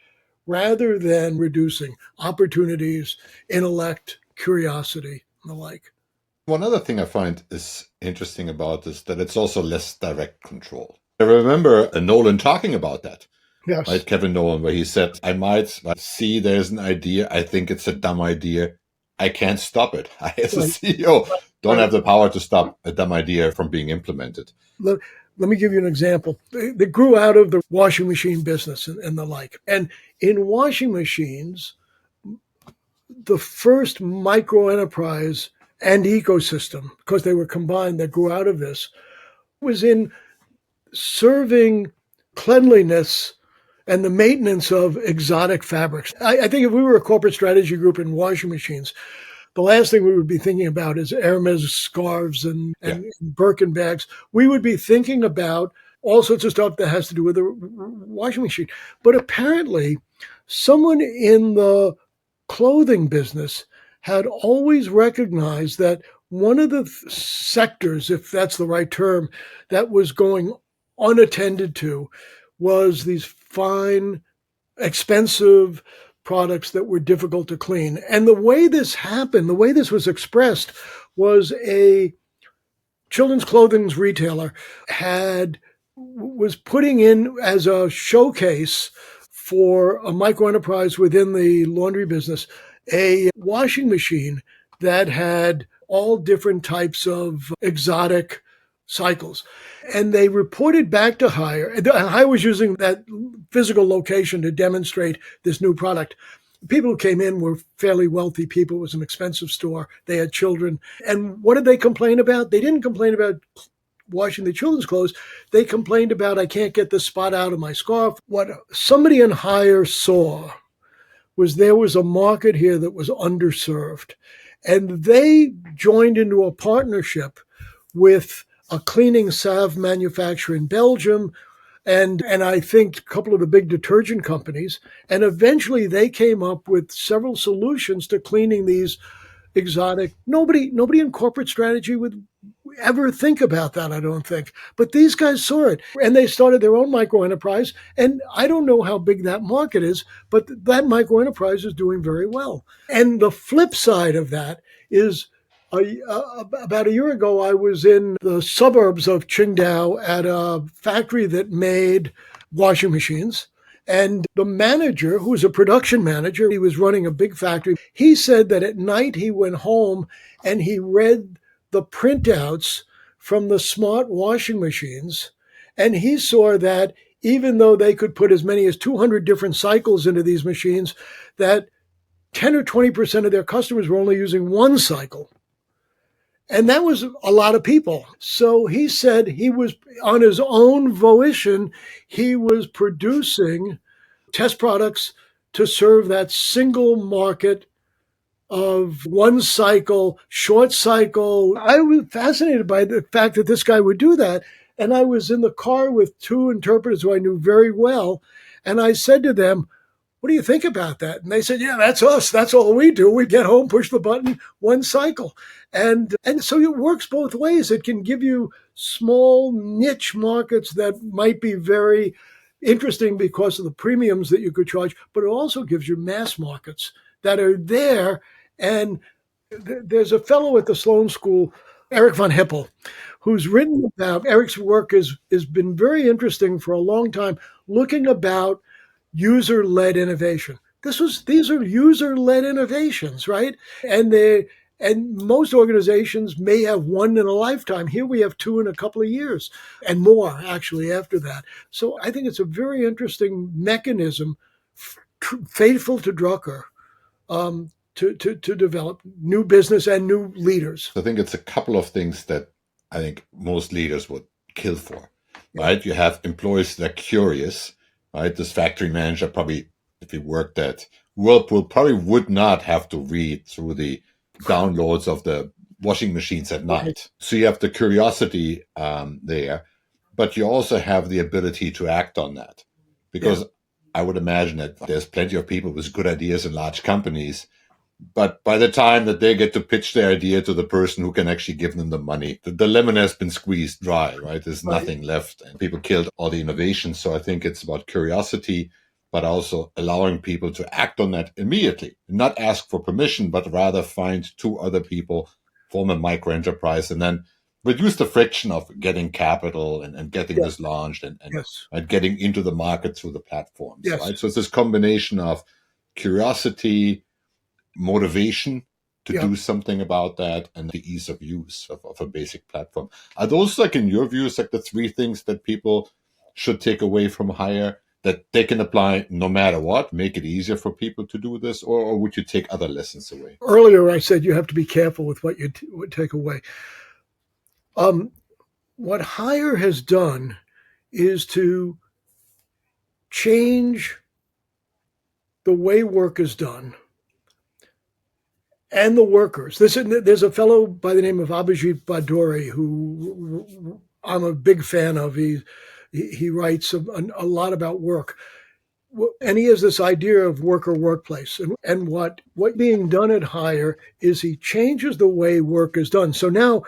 Speaker 1: rather than reducing opportunities, intellect, curiosity, and the like.
Speaker 2: One other thing I find is interesting about this that it's also less direct control. I remember Nolan talking about that.
Speaker 1: Yes.
Speaker 2: right? Kevin Nolan, where he said, I might see there's an idea. I think it's a dumb idea. I can't stop it. I, as a
Speaker 1: Right.
Speaker 2: CEO, don't
Speaker 1: Right.
Speaker 2: have the power to stop a dumb idea from being implemented.
Speaker 1: Let, let me give you an example. They grew out of the washing machine business and the like. And in washing machines, the first micro enterprise and ecosystem, because they were combined, that grew out of this, was in serving cleanliness and the maintenance of exotic fabrics. I think if we were a corporate strategy group in washing machines, the last thing we would be thinking about is Hermes scarves
Speaker 2: Yeah.
Speaker 1: and Birkin bags. We would be thinking about all sorts of stuff that has to do with the washing machine. But apparently, someone in the clothing business had always recognized that one of the sectors, if that's the right term, that was going unattended to was these fine, expensive products that were difficult to clean. And the way this happened, the way this was expressed, was a children's clothing retailer had was putting in as a showcase for a micro enterprise within the laundry business a washing machine that had all different types of exotic cycles. And they reported back to Hire. And Hire was using that physical location to demonstrate this new product. People who came in were fairly wealthy people. It was an expensive store. They had children. And what did they complain about? They didn't complain about washing the children's clothes. They complained about, I can't get this spot out of my scarf. What somebody in Hire saw was there was a market here that was underserved. And they joined into a partnership with a cleaning salve manufacturer in Belgium, and I think a couple of the big detergent companies. And eventually they came up with several solutions to cleaning these exotic. Nobody in corporate strategy would ever think about that, I don't think. But these guys saw it and they started their own micro enterprise. And I don't know how big that market is, but that micro enterprise is doing very well. And the flip side of that is about a year ago, I was in the suburbs of Qingdao at a factory that made washing machines. And the manager, who was a production manager, he was running a big factory. He said that at night he went home and he read the printouts from the smart washing machines. And he saw that even though they could put as many as 200 different cycles into these machines, that 10 or 20% of their customers were only using one cycle. And that was a lot of people. So he said he was on his own volition, he was producing test products to serve that single market of one cycle, short cycle. I was fascinated by the fact that this guy would do that. And I was in the car with two interpreters who I knew very well. And I said to them, what do you think about that? And they said, yeah, that's us. That's all we do. We get home, push the button, one cycle. And so it works both ways. It can give you small niche markets that might be very interesting because of the premiums that you could charge, but it also gives you mass markets that are there. And there's a fellow at the Sloan School, Eric von Hippel, who's written about Eric's work has been very interesting for a long time, looking about user-led innovation. These are user-led innovations, right? And most organizations may have one in a lifetime. Here we have two in a couple of years and more actually after that. So I think it's a very interesting mechanism, faithful to Drucker, to develop new business and new leaders.
Speaker 2: I think it's a couple of things that I think most leaders would kill for,
Speaker 1: Yeah.
Speaker 2: right? You have employees that are curious, right? This factory manager probably, if he worked at Whirlpool, probably would not have to read through the downloads of the washing machines at night.
Speaker 1: Right.
Speaker 2: So you have the curiosity there, but you also have the ability to act on that. Because
Speaker 1: Yeah.
Speaker 2: I would imagine that there's plenty of people with good ideas in large companies, but by the time that they get to pitch their idea to the person who can actually give them the money, the lemon has been squeezed dry, right? There's
Speaker 1: Right.
Speaker 2: nothing left and people killed all the innovation. So I think it's about curiosity, but also allowing people to act on that immediately, not ask for permission, but rather find two other people, form a micro enterprise, and then reduce the friction of getting capital and getting
Speaker 1: Yeah.
Speaker 2: this launched
Speaker 1: Yes.
Speaker 2: and getting into the market through the platforms,
Speaker 1: Yes.
Speaker 2: right? So it's this combination of curiosity, motivation to
Speaker 1: Yeah.
Speaker 2: do something about that, and the ease of use of a basic platform. Are those, like, in your views, like the three things that people should take away from Hire that they can apply no matter what, make it easier for people to do this, or would you take other lessons away?
Speaker 1: Earlier, I said you have to be careful with what you would take away. Um, what Hire has done is to change the way work is done and the workers. There's a fellow by the name of Abhijit Bhattacharya who I'm a big fan of. He writes a lot about work, and he has this idea of worker workplace. And what being done at Hire is he changes the way work is done. So now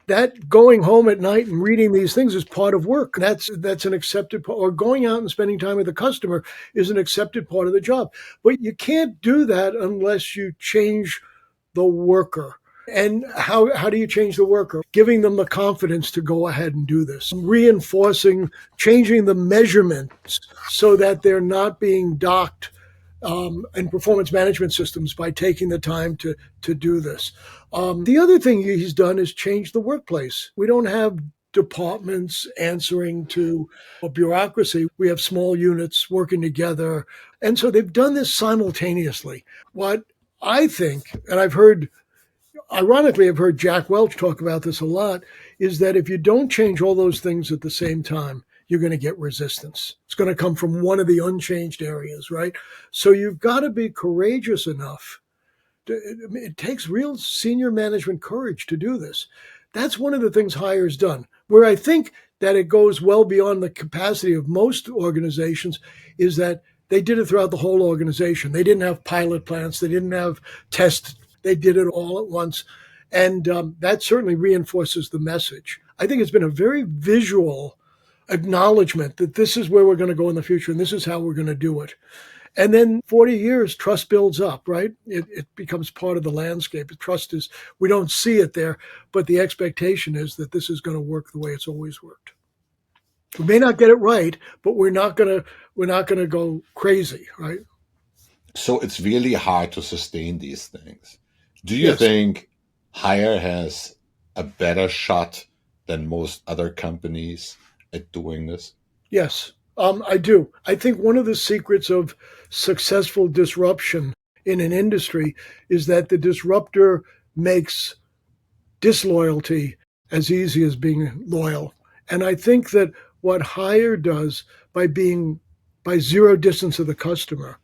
Speaker 1: that going home at night and reading these things is part of work. That's an accepted part, or going out and spending time with the customer is an accepted part of the job. But you can't do that unless you change the worker. And how do you change the worker? Giving them the confidence to go ahead and do this, reinforcing, changing the measurements so that they're not being docked in performance management systems by taking the time to do this. The other thing he's done is change the workplace. We don't have departments answering to a bureaucracy. We have small units working together. And so they've done this simultaneously. What I think, and ironically, I've heard Jack Welch talk about this a lot, is that if you don't change all those things at the same time, you're going to get resistance. It's going to come from one of the unchanged areas, right? So you've got to be courageous enough. It takes real senior management courage to do this. That's one of the things Hire's done. Where I think that it goes well beyond the capacity of most organizations is that they did it throughout the whole organization. They didn't have pilot plants. They didn't have tests. They did it all at once. And that certainly reinforces the message. I think it's been a very visual acknowledgement that this is where we're going to go in the future and this is how we're going to do it. And then 40 years, trust builds up, right? It becomes part of the landscape. Trust is, we don't see it there, but the expectation is that this is going to work the way it's always worked. We may not get it right, but we're not going to go crazy, right?
Speaker 2: So it's really hard to sustain these things. Do you
Speaker 1: Yes.
Speaker 2: think Hire has a better shot than most other companies at doing this?
Speaker 1: Yes, I do. I think one of the secrets of successful disruption in an industry is that the disruptor makes disloyalty as easy as being loyal. And I think that what Hire does by zero distance of the customer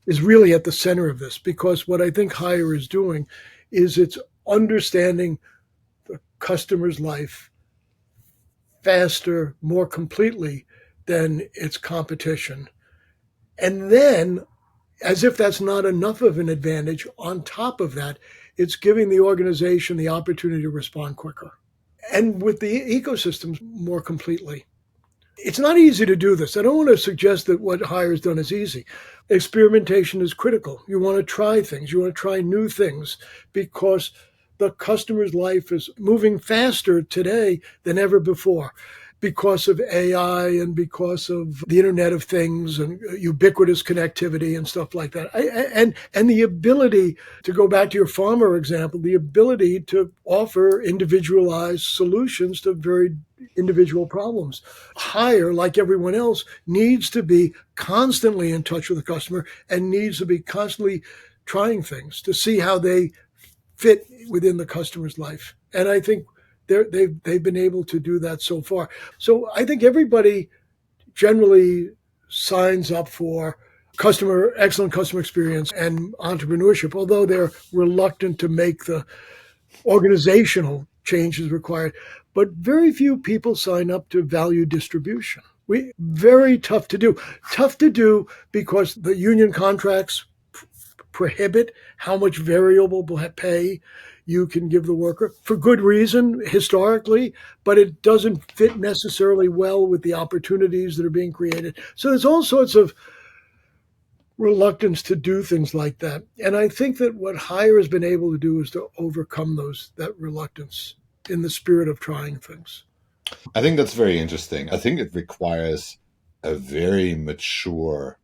Speaker 1: is really at the center of this, because what I think Hire is doing is it's understanding the customer's life faster, more completely than its competition. And then, as if that's not enough of an advantage, on top of that, it's giving the organization the opportunity to respond quicker and with the ecosystems more completely. It's not easy to do this. I don't want to suggest that what Hire's done is easy. Experimentation is critical. You want to try things. You want to try new things because the customer's life is moving faster today than ever before because of AI and because of the Internet of Things and ubiquitous connectivity and stuff like that. And the ability to go back to your farmer example, the ability to offer individualized solutions to very individual problems. Hire, like everyone else, needs to be constantly in touch with the customer and needs to be constantly trying things to see how they fit within the customer's life. And I think they've been able to do that so far. So I think everybody generally signs up for excellent customer experience and entrepreneurship, although they're reluctant to make the organizational changes required. But very few people sign up to value distribution. Very tough to do. Tough to do because the union contracts prohibit how much variable pay you can give the worker for good reason historically, but it doesn't fit necessarily well with the opportunities that are being created. So there's all sorts of reluctance to do things like that. And I think that what Hire has been able to do is to overcome that reluctance in the spirit of trying things.
Speaker 2: I think that's very interesting. I think it requires a very mature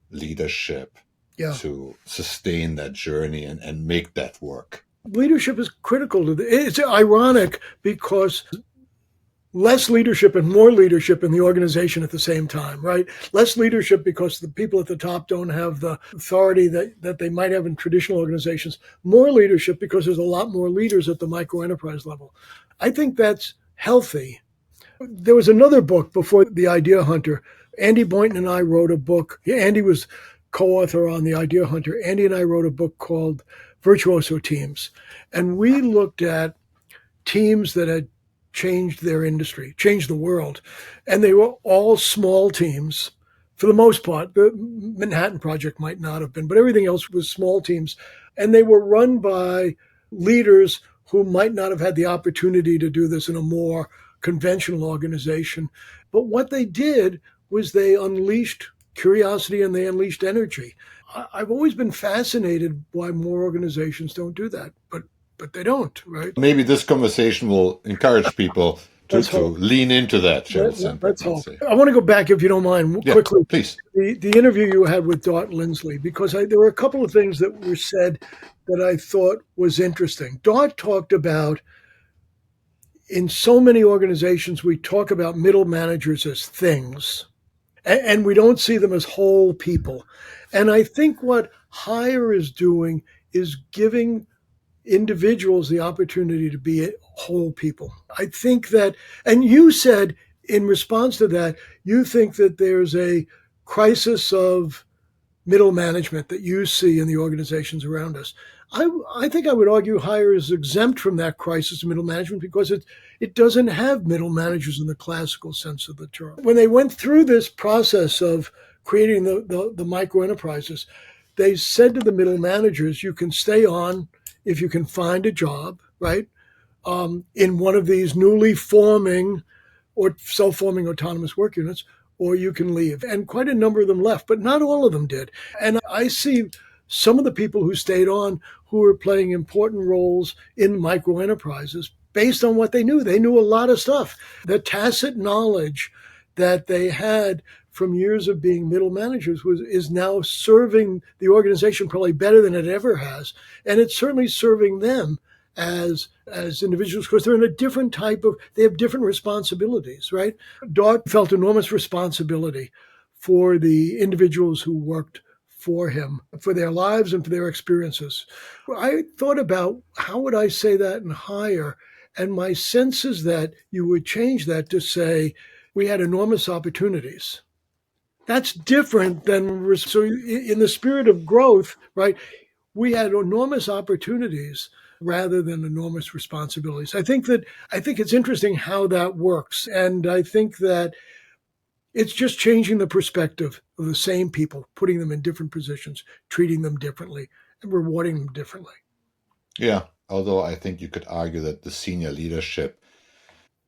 Speaker 2: leadership
Speaker 1: Yeah.
Speaker 2: to sustain that journey and make that work.
Speaker 1: Leadership is critical to it's ironic because less leadership and more leadership in the organization at the same time, right? Less leadership because the people at the top don't have the authority that they might have in traditional organizations. More leadership because there's a lot more leaders at the microenterprise level. I think that's healthy. There was another book before The Idea Hunter. Andy Boynton and I wrote a book. Andy was co-author on The Idea Hunter. Andy and I wrote a book called Virtuoso Teams. And we looked at teams that had changed their industry, changed the world. And they were all small teams. For the most part, the Manhattan Project might not have been, but everything else was small teams. And they were run by leaders who might not have had the opportunity to do this in a more conventional organization. But what they did was they unleashed curiosity and they unleashed energy. I've always been fascinated why more organizations don't do that, but they don't, right?
Speaker 2: Maybe this conversation will encourage people to lean into that,
Speaker 1: Let's hope. I want to go back, if you don't mind, quickly.
Speaker 2: Please.
Speaker 1: The interview you had with Dart Lindsley, because there were a couple of things that were said that I thought was interesting. Dart talked about, in so many organizations, we talk about middle managers as things, and we don't see them as whole people. And I think what Hire is doing is giving individuals the opportunity to be whole people. I think that, and you said in response to that, you think that there's a crisis of middle management that you see in the organizations around us. I think I would argue Hire is exempt from that crisis of middle management because it doesn't have middle managers in the classical sense of the term. When they went through this process of creating the micro enterprises, they said to the middle managers, you can stay on if you can find a job, right, in one of these newly forming or self-forming autonomous work units, or you can leave. And quite a number of them left, but not all of them did. And I see some of the people who stayed on who are playing important roles in micro enterprises based on what they knew. They knew a lot of stuff. The tacit knowledge that they had from years of being middle managers is now serving the organization probably better than it ever has. And it's certainly serving them as individuals, because they're in a different they have different responsibilities, right? Dart felt enormous responsibility for the individuals who worked for him, for their lives and for their experiences. I thought about how would I say that in Hire, and my sense is that you would change that to say we had enormous opportunities. That's different than, so in the spirit of growth, right, we had enormous opportunities rather than enormous responsibilities. I think it's interesting how that works. And I think that it's just changing the perspective of the same people, putting them in different positions, treating them differently, and rewarding them differently.
Speaker 2: Yeah, although I think you could argue that the senior leadership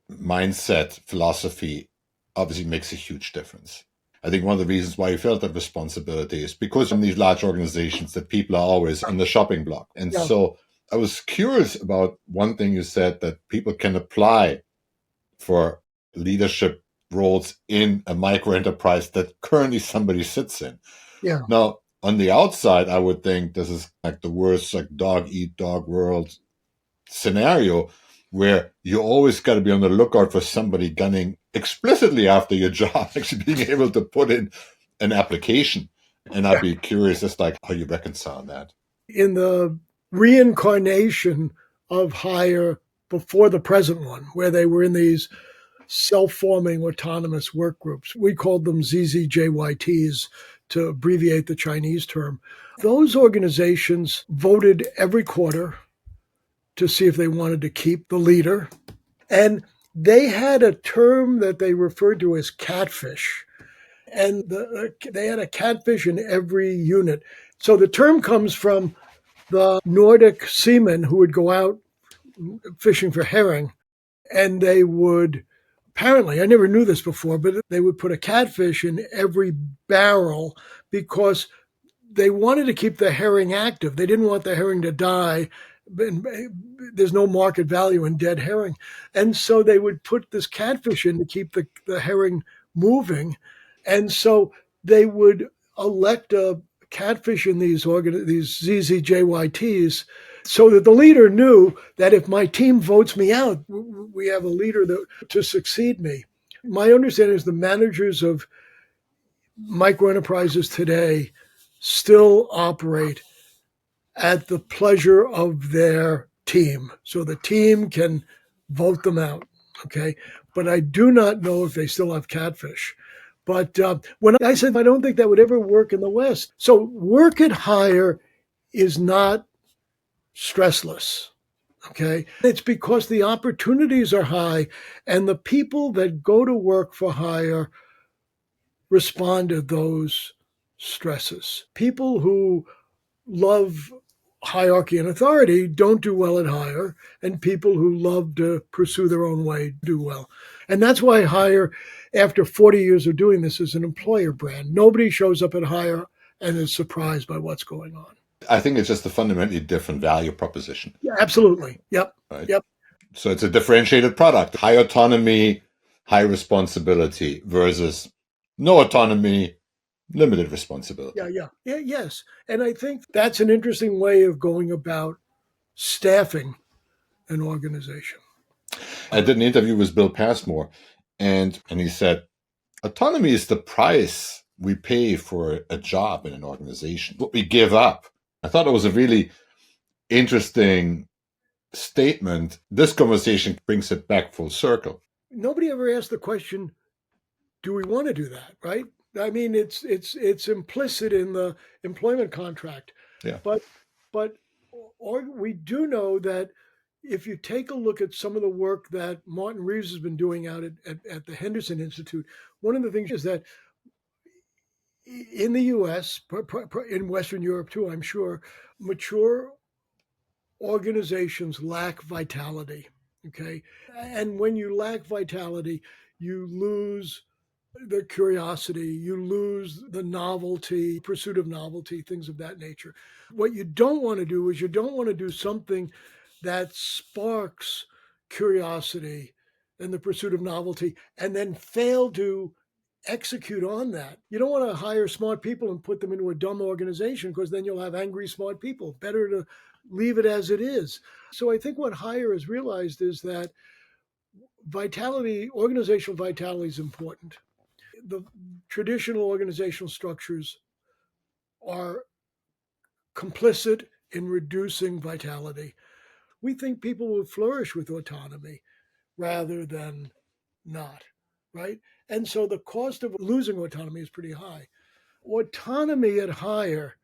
Speaker 2: mindset, philosophy, obviously makes a huge difference. I think one of the reasons why you felt that responsibility is because in these large organizations that people are always on the shopping block. And so I was curious about one thing you said, that people can apply for leadership roles in a micro enterprise that currently somebody sits in.
Speaker 1: Yeah.
Speaker 2: Now, on the outside, I would think this is like the worst, like dog eat dog world scenario, where you always got to be on the lookout for somebody gunning explicitly after your job, actually being able to put in an application. And I'd be curious as like how you reconcile that.
Speaker 1: In the reincarnation of Hire before the present one, where they were in these self-forming autonomous work groups, we called them ZZJYTs to abbreviate the Chinese term. Those organizations voted every quarter to see if they wanted to keep the leader. And they had a term that they referred to as catfish. And they had a catfish in every unit. So the term comes from the Nordic seamen who would go out fishing for herring. And they would, apparently, I never knew this before, but they would put a catfish in every barrel because they wanted to keep the herring active. They didn't want the herring to die there's no market value in dead herring. And so they would put this catfish in to keep the herring moving. And so they would elect a catfish in these ZZJYTs so that the leader knew that if my team votes me out, we have a leader to succeed me. My understanding is the managers of microenterprises today still operate at the pleasure of their team. So the team can vote them out. Okay. But I do not know if they still have catfish. But when I said I don't think that would ever work in the West. So work at hire is not stressless. Okay. It's because the opportunities are high and the people that go to work for hire respond to those stresses. People who love hierarchy and authority don't do well at hire, and people who love to pursue their own way do well. And that's why hire, after 40 years of doing this, is an employer brand. Nobody shows up at hire and is surprised by what's going on.
Speaker 2: I think it's just a fundamentally different value proposition.
Speaker 1: Yeah, absolutely. Yep.
Speaker 2: Right?
Speaker 1: Yep.
Speaker 2: So it's a differentiated product. High autonomy, high responsibility versus no autonomy, limited responsibility.
Speaker 1: Yeah. Yes. And I think that's an interesting way of going about staffing an organization.
Speaker 2: I did an interview with Bill Passmore, and he said, autonomy is the price we pay for a job in an organization, what we give up. I thought it was a really interesting statement. This conversation brings it back full circle.
Speaker 1: Nobody ever asked the question, do we want to do that, right? I mean, it's implicit in the employment contract.
Speaker 2: Yeah.
Speaker 1: But or we do know that if you take a look at some of the work that Martin Reeves has been doing out at the Henderson Institute, one of the things is that in the US, in Western Europe too, I'm sure, mature organizations lack vitality. Okay. And when you lack vitality, you lose the curiosity, you lose the novelty, pursuit of novelty, things of that nature. What you don't want to do is you don't want to do something that sparks curiosity and the pursuit of novelty and then fail to execute on that. You don't want to hire smart people and put them into a dumb organization because then you'll have angry smart people. Better to leave it as it is. So I think what Hire has realized is that vitality, organizational vitality is important. The traditional organizational structures are complicit in reducing vitality. We think people will flourish with autonomy rather than not, right? And so the cost of losing autonomy is pretty high. Autonomy at Hire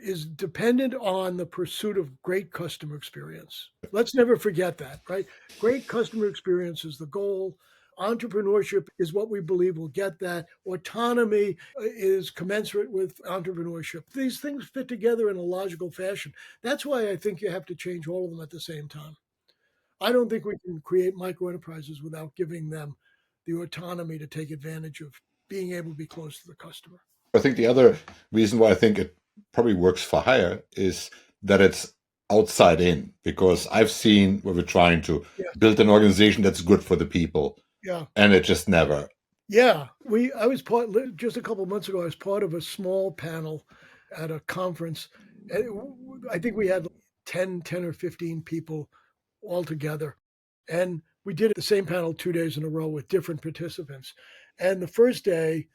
Speaker 1: is dependent on the pursuit of great customer experience. Let's never forget that, right? Great customer experience is the goal. Entrepreneurship is what we believe will get that. Autonomy is commensurate with entrepreneurship. These things fit together in a logical fashion. That's why I think you have to change all of them at the same time. I don't think we can create microenterprises without giving them the autonomy to take advantage of being able to be close to the customer.
Speaker 2: I think the other reason why I think it probably works for hire is that it's outside in, because I've seen where we're trying to build an organization that's good for the people.
Speaker 1: Yeah.
Speaker 2: And it just never.
Speaker 1: Yeah. I was just a couple of months ago, I was part of a small panel at a conference. I think we had 10 or 15 people all together. And we did the same panel 2 days in a row with different participants. And the first day,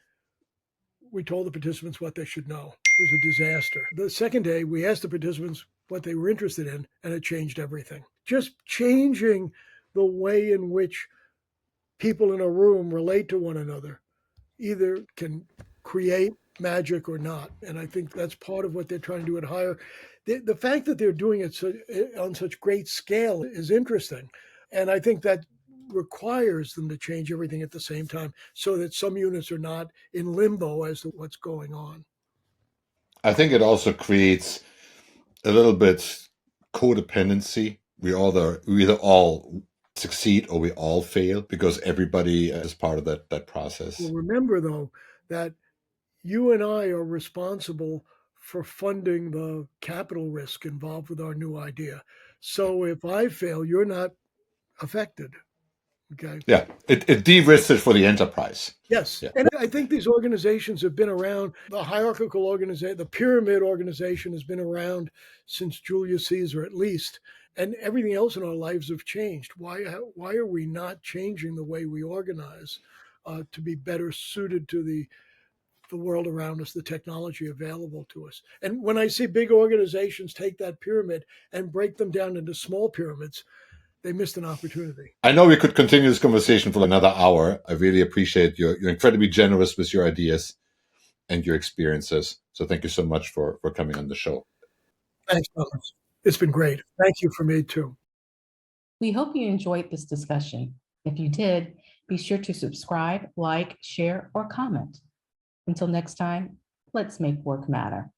Speaker 1: we told the participants what they should know. It was a disaster. The second day, we asked the participants what they were interested in, and it changed everything. Just changing the way in which people in a room relate to one another either can create magic or not. And I think that's part of what they're trying to do at Hire. The fact that they're doing it on such great scale is interesting. And I think that requires them to change everything at the same time so that some units are not in limbo as to what's going on.
Speaker 2: I think it also creates a little bit codependency. We either all succeed or we all fail because everybody is part of that process.
Speaker 1: Well, remember, though, that you and I are responsible for funding the capital risk involved with our new idea. So if I fail, you're not affected. Okay.
Speaker 2: Yeah, it de-risks it for the enterprise.
Speaker 1: Yes.
Speaker 2: Yeah.
Speaker 1: And I think these organizations have been around. The hierarchical organization, the pyramid organization has been around since Julius Caesar at least. And everything else in our lives have changed. Why are we not changing the way we organize to be better suited to the world around us, the technology available to us? And when I see big organizations take that pyramid and break them down into small pyramids, they missed an opportunity.
Speaker 2: I know we could continue this conversation for another hour. I really appreciate you're incredibly generous with your ideas and your experiences. So thank you so much for coming on the show.
Speaker 1: Thanks, Thomas. It's been great. Thank you for me too.
Speaker 3: We hope you enjoyed this discussion. If you did, be sure to subscribe, like, share, or comment. Until next time, let's make work matter.